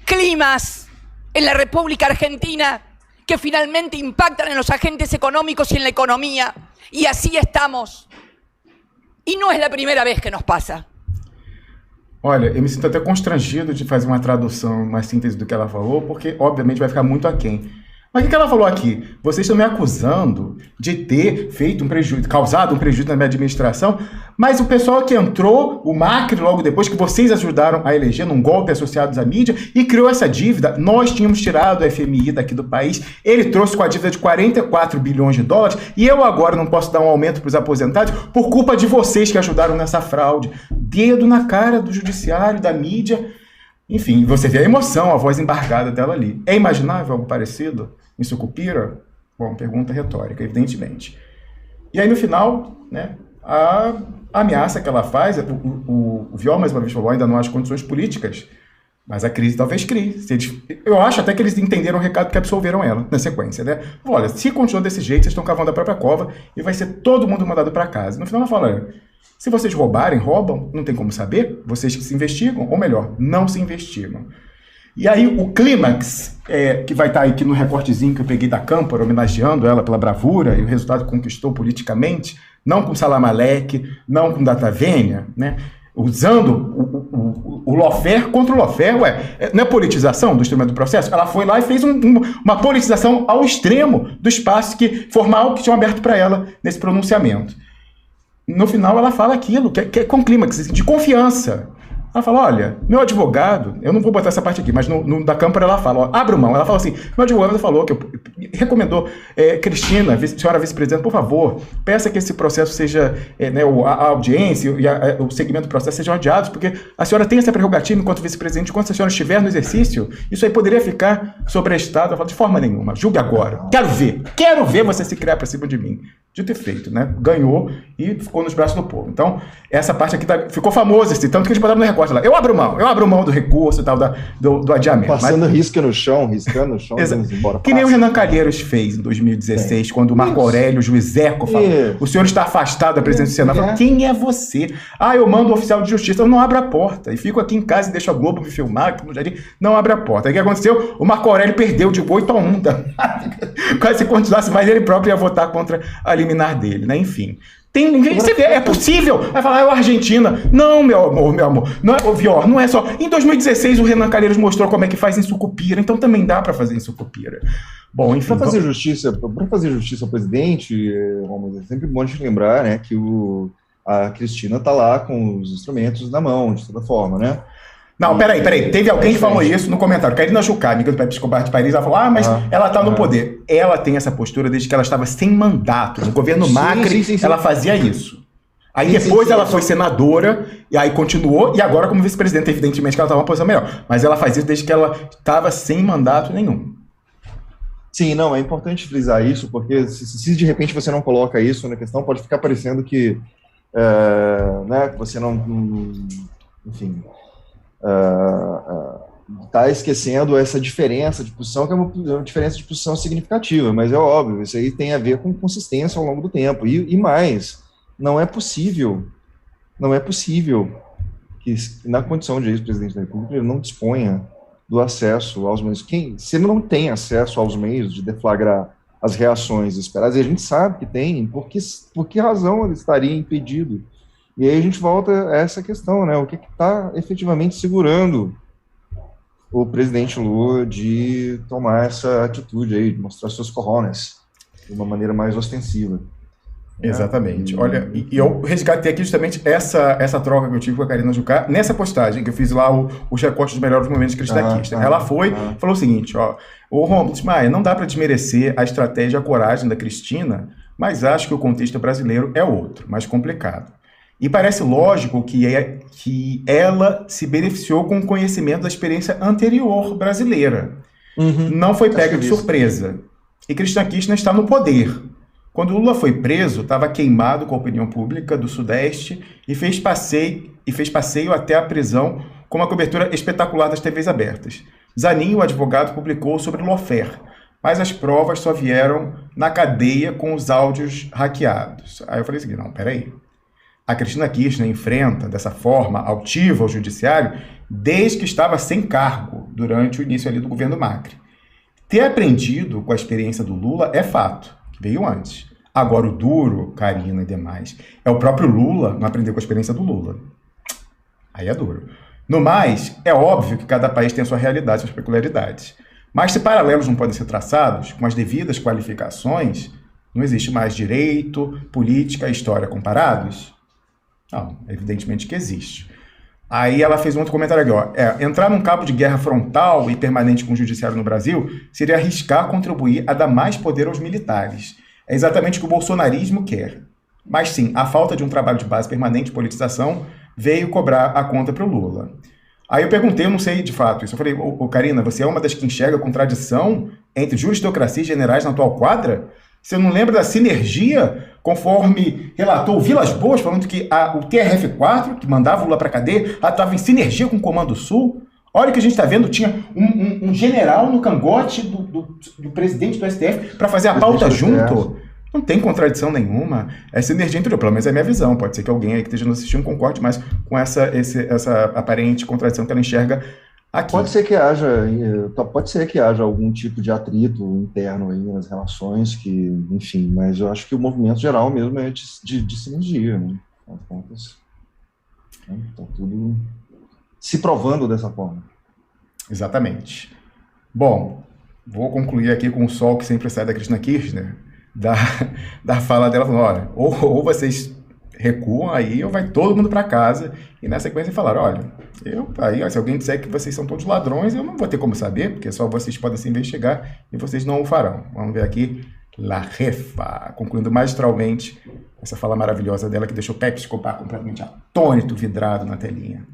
climas en la República Argentina que finalmente impactan en los agentes económicos y en la economía. Y así estamos. E não é a primeira vez que nos passa. Olha, eu me sinto até constrangido de fazer uma tradução, uma síntese do que ela falou, porque, obviamente, vai ficar muito aquém. Mas o que ela falou aqui? Vocês estão me acusando de ter feito causado um prejuízo na minha administração, mas o pessoal que entrou, o Macri, logo depois, que vocês ajudaram a eleger num golpe associados à mídia, e criou essa dívida, nós tínhamos tirado o FMI daqui do país, ele trouxe com a dívida de 44 bilhões de dólares, e eu agora não posso dar um aumento para os aposentados por culpa de vocês que ajudaram nessa fraude. Dedo na cara do judiciário, da mídia. Enfim, você vê a emoção, a voz embargada dela ali. É imaginável algo parecido em Sucupira? Bom, pergunta retórica, evidentemente. E aí, no final, né, a ameaça que ela faz, o Viola, mais uma vez, falou, ainda não há as condições políticas, mas a crise talvez crie. Eu acho até que eles entenderam o recado que absolveram ela na sequência, né? Olha, se continuar desse jeito, vocês estão cavando a própria cova e vai ser todo mundo mandado para casa. No final ela fala, se vocês roubarem, roubam, não tem como saber, vocês que se investigam, ou melhor, não se investigam. E aí o clímax, que vai estar aqui no recortezinho que eu peguei da Câmpora, homenageando ela pela bravura e o resultado que conquistou politicamente, não com Salam Aleic, não com Data Vênia, né? Usando o lawfare contra o lawfare, não é politização do instrumento do processo? Ela foi lá e fez uma politização ao extremo do espaço formal que tinham aberto para ela nesse pronunciamento. No final ela fala aquilo, que é com clímax, de confiança. Ela fala, olha, meu advogado, eu não vou botar essa parte aqui, mas no da Câmpora ela fala, abra mão, ela fala assim, meu advogado falou recomendou, Cristina, senhora vice-presidente, por favor, peça que esse processo seja, a audiência e o segmento do processo sejam adiados, porque a senhora tem essa prerrogativa enquanto vice-presidente, enquanto a senhora estiver no exercício, isso aí poderia ficar sobreestado. Ela fala, de forma nenhuma, julgue agora, quero ver você se criar para cima de mim. Dito e feito, né? Ganhou e ficou nos braços do povo. Então, essa parte aqui ficou famosa, tanto que eles botaram no recorte lá. Eu abro mão do recurso e tal, do adiamento. Riscando no chão, embora. Que nem o Renan Calheiros fez em 2016, quando o Marco Aurélio, o juiz Eco, falou, o senhor está afastado da presidência do Senado. Falou, quem é você? Eu mando o oficial de justiça. Eu não abro a porta. E fico aqui em casa e deixo a Globo me filmar, no jardim, não abre a porta. Aí o que aconteceu? O Marco Aurélio perdeu de 8-1. Quase se continuasse mais, ele próprio ia votar contra a liminar dele, né? Enfim. Você vê, é possível. Vai falar, a Argentina. Não, meu amor. Não é, Vior, não é só. Em 2016, o Renan Calheiros mostrou como é que faz em Sucupira, então também dá para fazer em Sucupira. Bom, enfim. Para fazer justiça ao presidente, é sempre bom de lembrar, né, que a Cristina está lá com os instrumentos na mão, de toda forma, né? Não, peraí. Teve alguém que falou isso no comentário. Karina Jucá, amiga do Pepe Escobar de Paris, ela falou, mas ela está no poder. Ela tem essa postura desde que ela estava sem mandato. No governo Macri, ela fazia isso. Aí depois ela foi senadora, e aí continuou, e agora como vice-presidenta, evidentemente que ela estava numa posição melhor. Mas ela faz isso desde que ela estava sem mandato nenhum. Sim, não, é importante frisar isso, porque se de repente você não coloca isso na questão, pode ficar parecendo que você não enfim... está esquecendo essa diferença de posição, que é uma diferença de posição significativa, mas é óbvio, isso aí tem a ver com consistência ao longo do tempo, e mais, não é possível que na condição de ex-presidente da República ele não disponha do acesso aos meios. Se ele não tem acesso aos meios de deflagrar as reações esperadas, e a gente sabe que tem, por que razão ele estaria impedido? E aí a gente volta a essa questão, né? O que está efetivamente segurando o presidente Lula de tomar essa atitude aí, de mostrar seus cojones de uma maneira mais ostensiva. Exatamente. Olha, e eu resgatei aqui justamente essa troca que eu tive com a Karina Jucá, nessa postagem que eu fiz lá, os recortes dos melhores momentos cristaquistas. Ela falou o seguinte, o Romulo Maia, não dá para desmerecer a estratégia e a coragem da Cristina, mas acho que o contexto brasileiro é outro, mais complicado. E parece lógico que ela se beneficiou com o conhecimento da experiência anterior brasileira. Não foi pega de surpresa. E Cristina Kirchner está no poder. Quando Lula foi preso, estava queimado com a opinião pública do Sudeste e fez passeio até a prisão com uma cobertura espetacular das TVs abertas. Zanin, o advogado, publicou sobre o lawfare, mas as provas só vieram na cadeia com os áudios hackeados. Aí eu falei assim, não, peraí. A Cristina Kirchner enfrenta, dessa forma, altiva o judiciário, desde que estava sem cargo, durante o início ali do governo Macri. Ter aprendido com a experiência do Lula é fato, que veio antes. Agora, o duro, Karina e demais, é o próprio Lula não aprender com a experiência do Lula. Aí é duro. No mais, é óbvio que cada país tem a sua realidade, suas peculiaridades. Mas se paralelos não podem ser traçados com as devidas qualificações, não existe mais direito, política e história comparados? Não, evidentemente que existe. Aí ela fez um outro comentário aqui, ó. Entrar num cabo de guerra frontal e permanente com o judiciário no Brasil seria arriscar contribuir a dar mais poder aos militares. É exatamente o que o bolsonarismo quer. Mas sim, a falta de um trabalho de base permanente de politização veio cobrar a conta para o Lula. Aí eu perguntei, eu não sei de fato isso. Eu falei, Karina, você é uma das que enxerga a contradição entre juristocracia e generais na atual quadra? Você não lembra da sinergia, conforme relatou o Vilas Boas, falando que o TRF-4, que mandava o Lula para a cadeia, estava em sinergia com o Comando Sul? Olha o que a gente está vendo, tinha um general no cangote do presidente do STF para fazer a pauta junto. Não tem contradição nenhuma. É sinergia entre, pelo menos é a minha visão. Pode ser que alguém aí que esteja nos assistindo concorde mais com essa aparente contradição que ela enxerga aqui. Pode ser que haja algum tipo de atrito interno aí nas relações, enfim, mas eu acho que o movimento geral mesmo é de sinergia, né? Está tudo se provando dessa forma. Exatamente. Bom, vou concluir aqui com o sol que sempre sai da Cristina Kirchner, da fala dela, falando, olha, ou vocês recuam aí, ou vai todo mundo para casa, e na sequência falaram, olha, se alguém disser que vocês são todos ladrões, eu não vou ter como saber, porque só vocês podem se investigar, e vocês não o farão. Vamos ver aqui, La Jefa, concluindo magistralmente essa fala maravilhosa dela, que deixou Pepe Escobar completamente atônito, vidrado na telinha.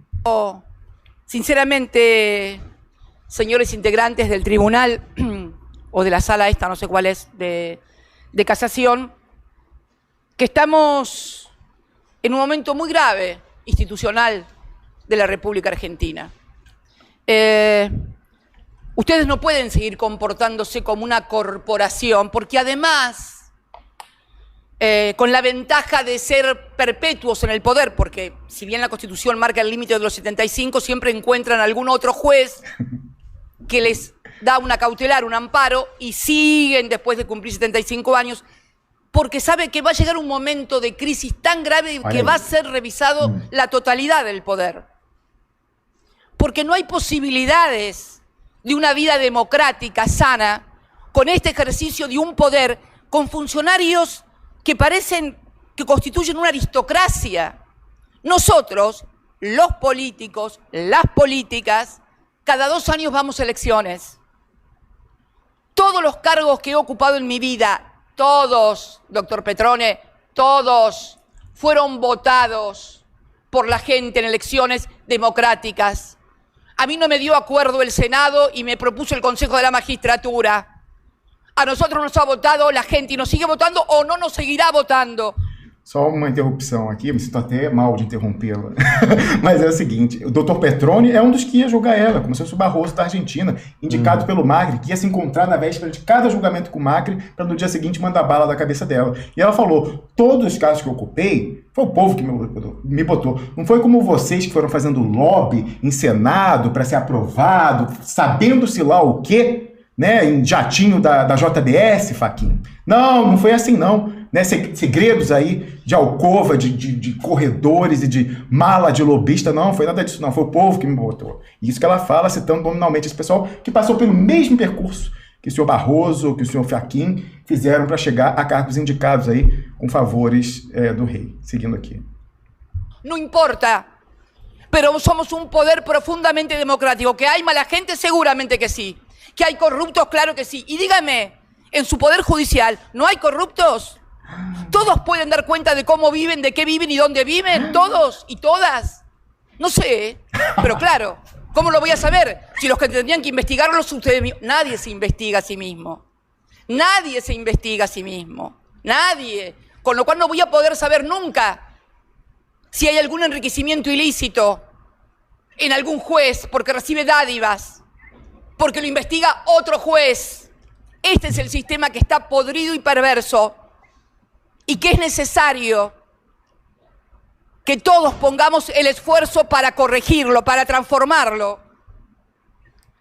Sinceramente, señores integrantes del tribunal, o de la sala esta, no sé cuál es, de casación, que estamos en un momento muy grave institucional de la República Argentina. Ustedes no pueden seguir comportándose como una corporación, porque además, con la ventaja de ser perpetuos en el poder, porque si bien la Constitución marca el límite de los 75, siempre encuentran algún otro juez que les da una cautelar, un amparo, y siguen después de cumplir 75 años, porque sabe que va a llegar un momento de crisis tan grave que va a ser revisado la totalidad del poder. Porque no hay posibilidades de una vida democrática, sana, con este ejercicio de un poder, con funcionarios que parecen que constituyen una aristocracia. Nosotros, los políticos, las políticas, cada 2 años vamos a elecciones. Todos los cargos que he ocupado en mi vida, todos, doctor Petrone, todos fueron votados por la gente en elecciones democráticas. A mí no me dio acuerdo el Senado y me propuso el Consejo de la Magistratura. A nosotros nos ha votado la gente y nos sigue votando o no nos seguirá votando. Só uma interrupção aqui, me sinto até mal de interrompê-la. Mas é o seguinte, o doutor Petrone é um dos que ia julgar ela, como se fosse o Barroso da Argentina, indicado pelo Macri, que ia se encontrar na véspera de cada julgamento com o Macri, para no dia seguinte mandar bala da cabeça dela. E ela falou, todos os casos que eu ocupei, foi o povo que me botou. Não foi como vocês que foram fazendo lobby em Senado para ser aprovado, sabendo-se lá o quê, né, em jatinho da JBS, Fachin. Não foi assim não. Né, segredos aí de alcova, de corredores e de mala de lobista, não foi nada disso não, foi o povo que me botou. Isso que ela fala, citando nominalmente esse pessoal que passou pelo mesmo percurso que o senhor Barroso, que o senhor Fachin fizeram para chegar a cargos indicados aí com favores do rei. Seguindo aqui. No importa, pero somos un poder profundamente democrático. Que hay mala gente, seguramente que sí. Que hay corruptos, claro que sí. Y dígame, en su poder judicial, ¿no hay corruptos? ¿Todos pueden dar cuenta de cómo viven, de qué viven y dónde viven? ¿Todos y todas? No sé, pero claro, ¿cómo lo voy a saber? Si los que tendrían que investigarlos ustedes mismos. Nadie se investiga a sí mismo. Nadie se investiga a sí mismo. Nadie. Con lo cual no voy a poder saber nunca si hay algún enriquecimiento ilícito en algún juez porque recibe dádivas, porque lo investiga otro juez. Este es el sistema que está podrido y perverso. Y que es necesario que todos pongamos el esfuerzo para corregirlo, para transformarlo.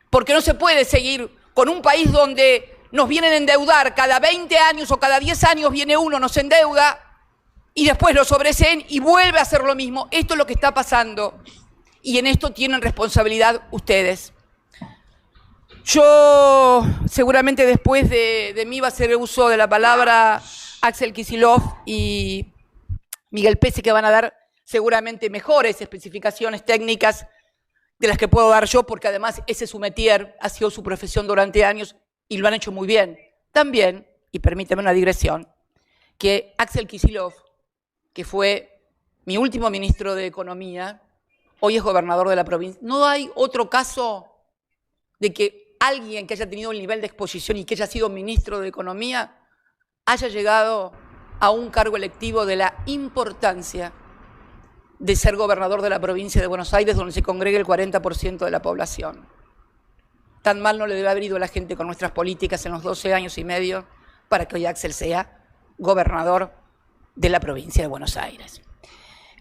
Porque no se puede seguir con un país donde nos vienen a endeudar cada 20 años o cada 10 años viene uno, nos endeuda y después lo sobreseen y vuelve a hacer lo mismo. Esto es lo que está pasando y en esto tienen responsabilidad ustedes. Yo seguramente después de mí va a hacer uso de la palabra Axel Kicillof y Miguel Pese, que van a dar seguramente mejores especificaciones técnicas de las que puedo dar yo, porque además ese es su métier, ha sido su profesión durante años y lo han hecho muy bien. También, y permíteme una digresión, que Axel Kicillof, que fue mi último ministro de Economía, hoy es gobernador de la provincia. No hay otro caso de que alguien que haya tenido el nivel de exposición y que haya sido ministro de Economía haya llegado a un cargo electivo de la importancia de ser gobernador de la provincia de Buenos Aires, donde se congrega el 40% de la población. Tan mal no le debe haber ido a la gente con nuestras políticas en los 12 años y medio para que hoy Axel sea gobernador de la provincia de Buenos Aires.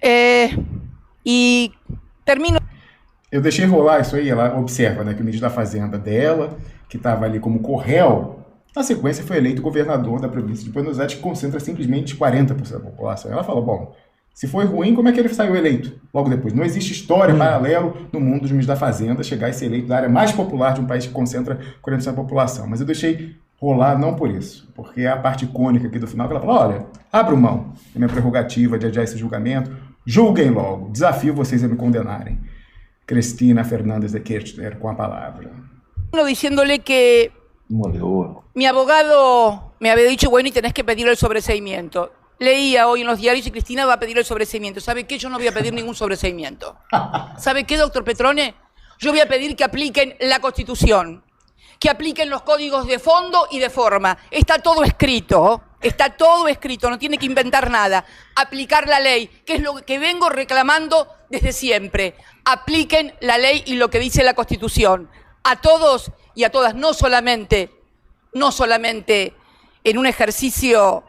E termino... Eu deixei rolar isso aí, ela observa, né, que o ministro da Fazenda dela, que estava ali como corréu, na sequência foi eleito governador da província de Buenos Aires, que concentra simplesmente 40% da população. Ela fala, bom, se foi ruim, como é que ele saiu eleito logo depois? Não existe história paralelo no mundo dos ministros da Fazenda chegar a ser eleito da área mais popular de um país que concentra 40% da população. Mas eu deixei rolar não por isso, porque é a parte icônica aqui do final que ela fala, olha, abro mão da minha prerrogativa de adiar esse julgamento, julguem logo, desafio vocês a me condenarem. Cristina Fernández de Kirchner con la palabra. Diciéndole que mi abogado me había dicho, bueno, y tenés que pedir el sobreseimiento. Leía hoy en los diarios y Cristina va a pedir el sobreseimiento. ¿Sabe qué? Yo no voy a pedir ningún sobreseimiento. ¿Sabe qué, doctor Petrone? Yo voy a pedir que apliquen la Constitución, que apliquen los códigos de fondo y de forma. Está todo escrito, no tiene que inventar nada. Aplicar la ley, que es lo que vengo reclamando desde siempre. Apliquen la ley y lo que dice la Constitución. A todos y a todas, no solamente en un ejercicio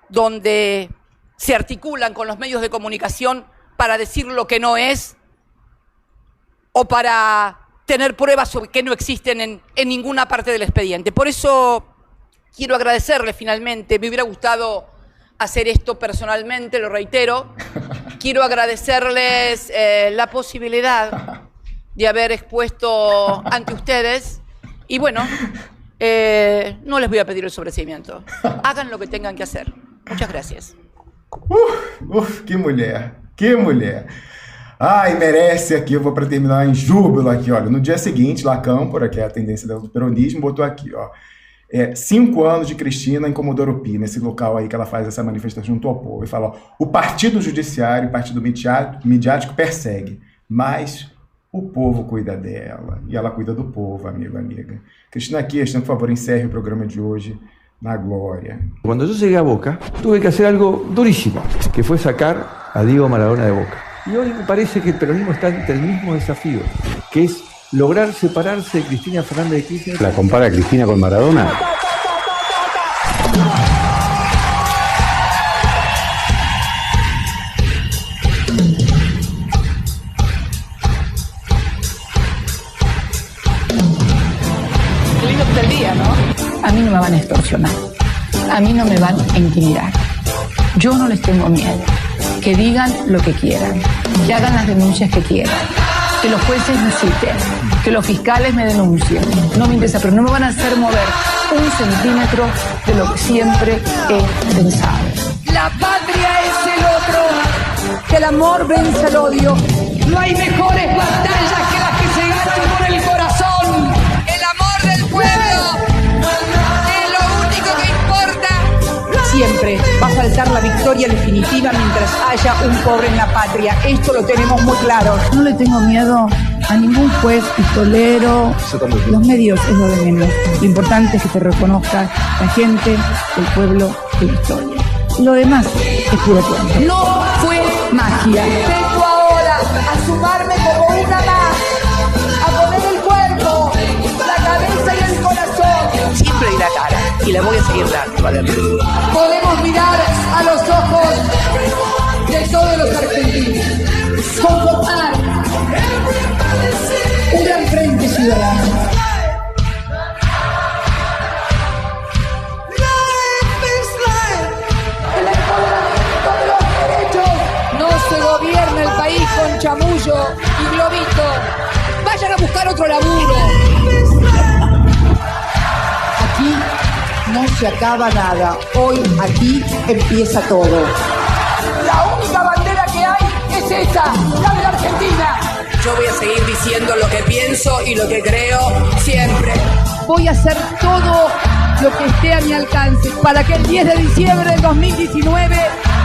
donde se articulan con los medios de comunicación para decir lo que no es o para tener pruebas que no existen en ninguna parte del expediente. Por eso quiero agradecerle finalmente, me hubiera gustado hacer esto personalmente, lo reitero. Quiero agradecerles la posibilidad de haber expuesto ante ustedes y bueno, no les voy a pedir el sobreseimiento. Hagan lo que tengan que hacer. Muchas gracias. Que mulher, que mulher. Ai, merece aqui, eu vou para terminar em júbilo aqui, olha. No dia seguinte, La Câmpora, que é a tendência do peronismo, botou aqui, ó. 5 anos de Cristina em Comodoro Pi, nesse local aí que ela faz essa manifestação junto ao povo. E fala, ó, o partido judiciário, o partido midiático persegue, mas o povo cuida dela. E ela cuida do povo, amigo, amiga. Cristina Kirchner, por favor, encerre o programa de hoje na glória. Cuando yo llegué a Boca, tuve que hacer algo durísimo, que fue sacar a Diego Maradona de Boca. Y hoy me parece que el peronismo está ante el mismo desafío, que es lograr separarse de Cristina Fernández de Kirchner. ¿La compara a Cristina con Maradona? Qué lindo está el día, ¿no? A mí no me van a extorsionar, a mí no me van a intimidar. Yo no les tengo miedo. Que digan lo que quieran, que hagan las denuncias que quieran, que los jueces me citen, que los fiscales me denuncien. No me interesa, pero no me van a hacer mover un centímetro de lo que siempre he pensado. La patria es el otro, que el amor vence el odio. No hay mejores batallas que las que se ganan con el corazón. El amor del pueblo es lo único que importa. Siempre va a faltar la victoria definitiva mientras haya un pobre en la patria. Esto lo tenemos muy claro. No le tengo miedo a ningún juez pistolero. Los medios es lo de menos. Lo importante es que te reconozca la gente, el pueblo y la historia. Lo demás es puro cuento. No fue magia. Vengo ahora a sumarme como una más, a poner el cuerpo, la cabeza y el corazón. Siempre di la cara y la voy a seguir dando, Valeria. Podemos mirar a los ojos de todos los argentinos, convocar un gran frente ciudadano. No se gobierna el país con chamullo y globito. Vayan a buscar otro laburo. Aquí no se acaba nada. Hoy aquí empieza todo. La única bandera que hay es esa, la de la Argentina. Yo voy a seguir diciendo lo que pienso y lo que creo siempre. Voy a hacer todo lo que esté a mi alcance para que el 10 de diciembre del 2019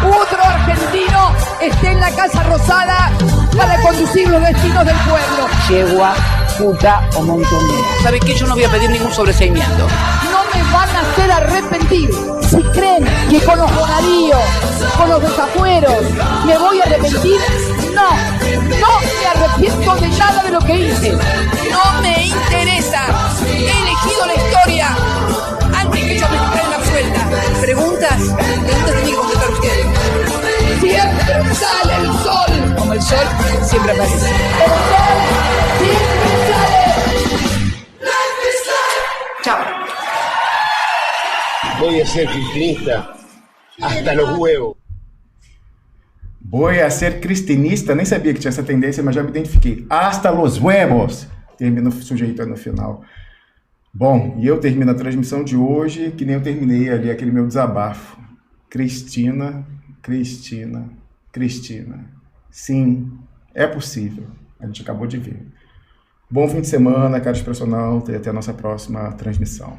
otro argentino esté en la Casa Rosada para conducir los destinos del pueblo. Yegua, puta o montonera. ¿Sabe qué? Yo no voy a pedir ningún sobreseimiento. No me van a hacer arrepentir. Si creen que con los bonaríos, con los desafueros, me voy a arrepentir, no me arrepiento de nada de lo que hice. No me interesa. He elegido la historia antes que yo me prenda suelta. ¿Preguntas? Preguntas tienen que contestar ustedes. Siempre sale el sol. Como el sol siempre aparece. El sol siempre sale. Chao. Voy a ser ciclista hasta los huevos. Voy a ser cristinista, nem sabia que tinha essa tendência, mas já me identifiquei. Hasta los huevos! Termina o sujeito aí no final. Bom, e eu termino a transmissão de hoje, que nem eu terminei ali aquele meu desabafo. Cristina. Sim, é possível. A gente acabou de ver. Bom fim de semana, caro expressional, e até a nossa próxima transmissão.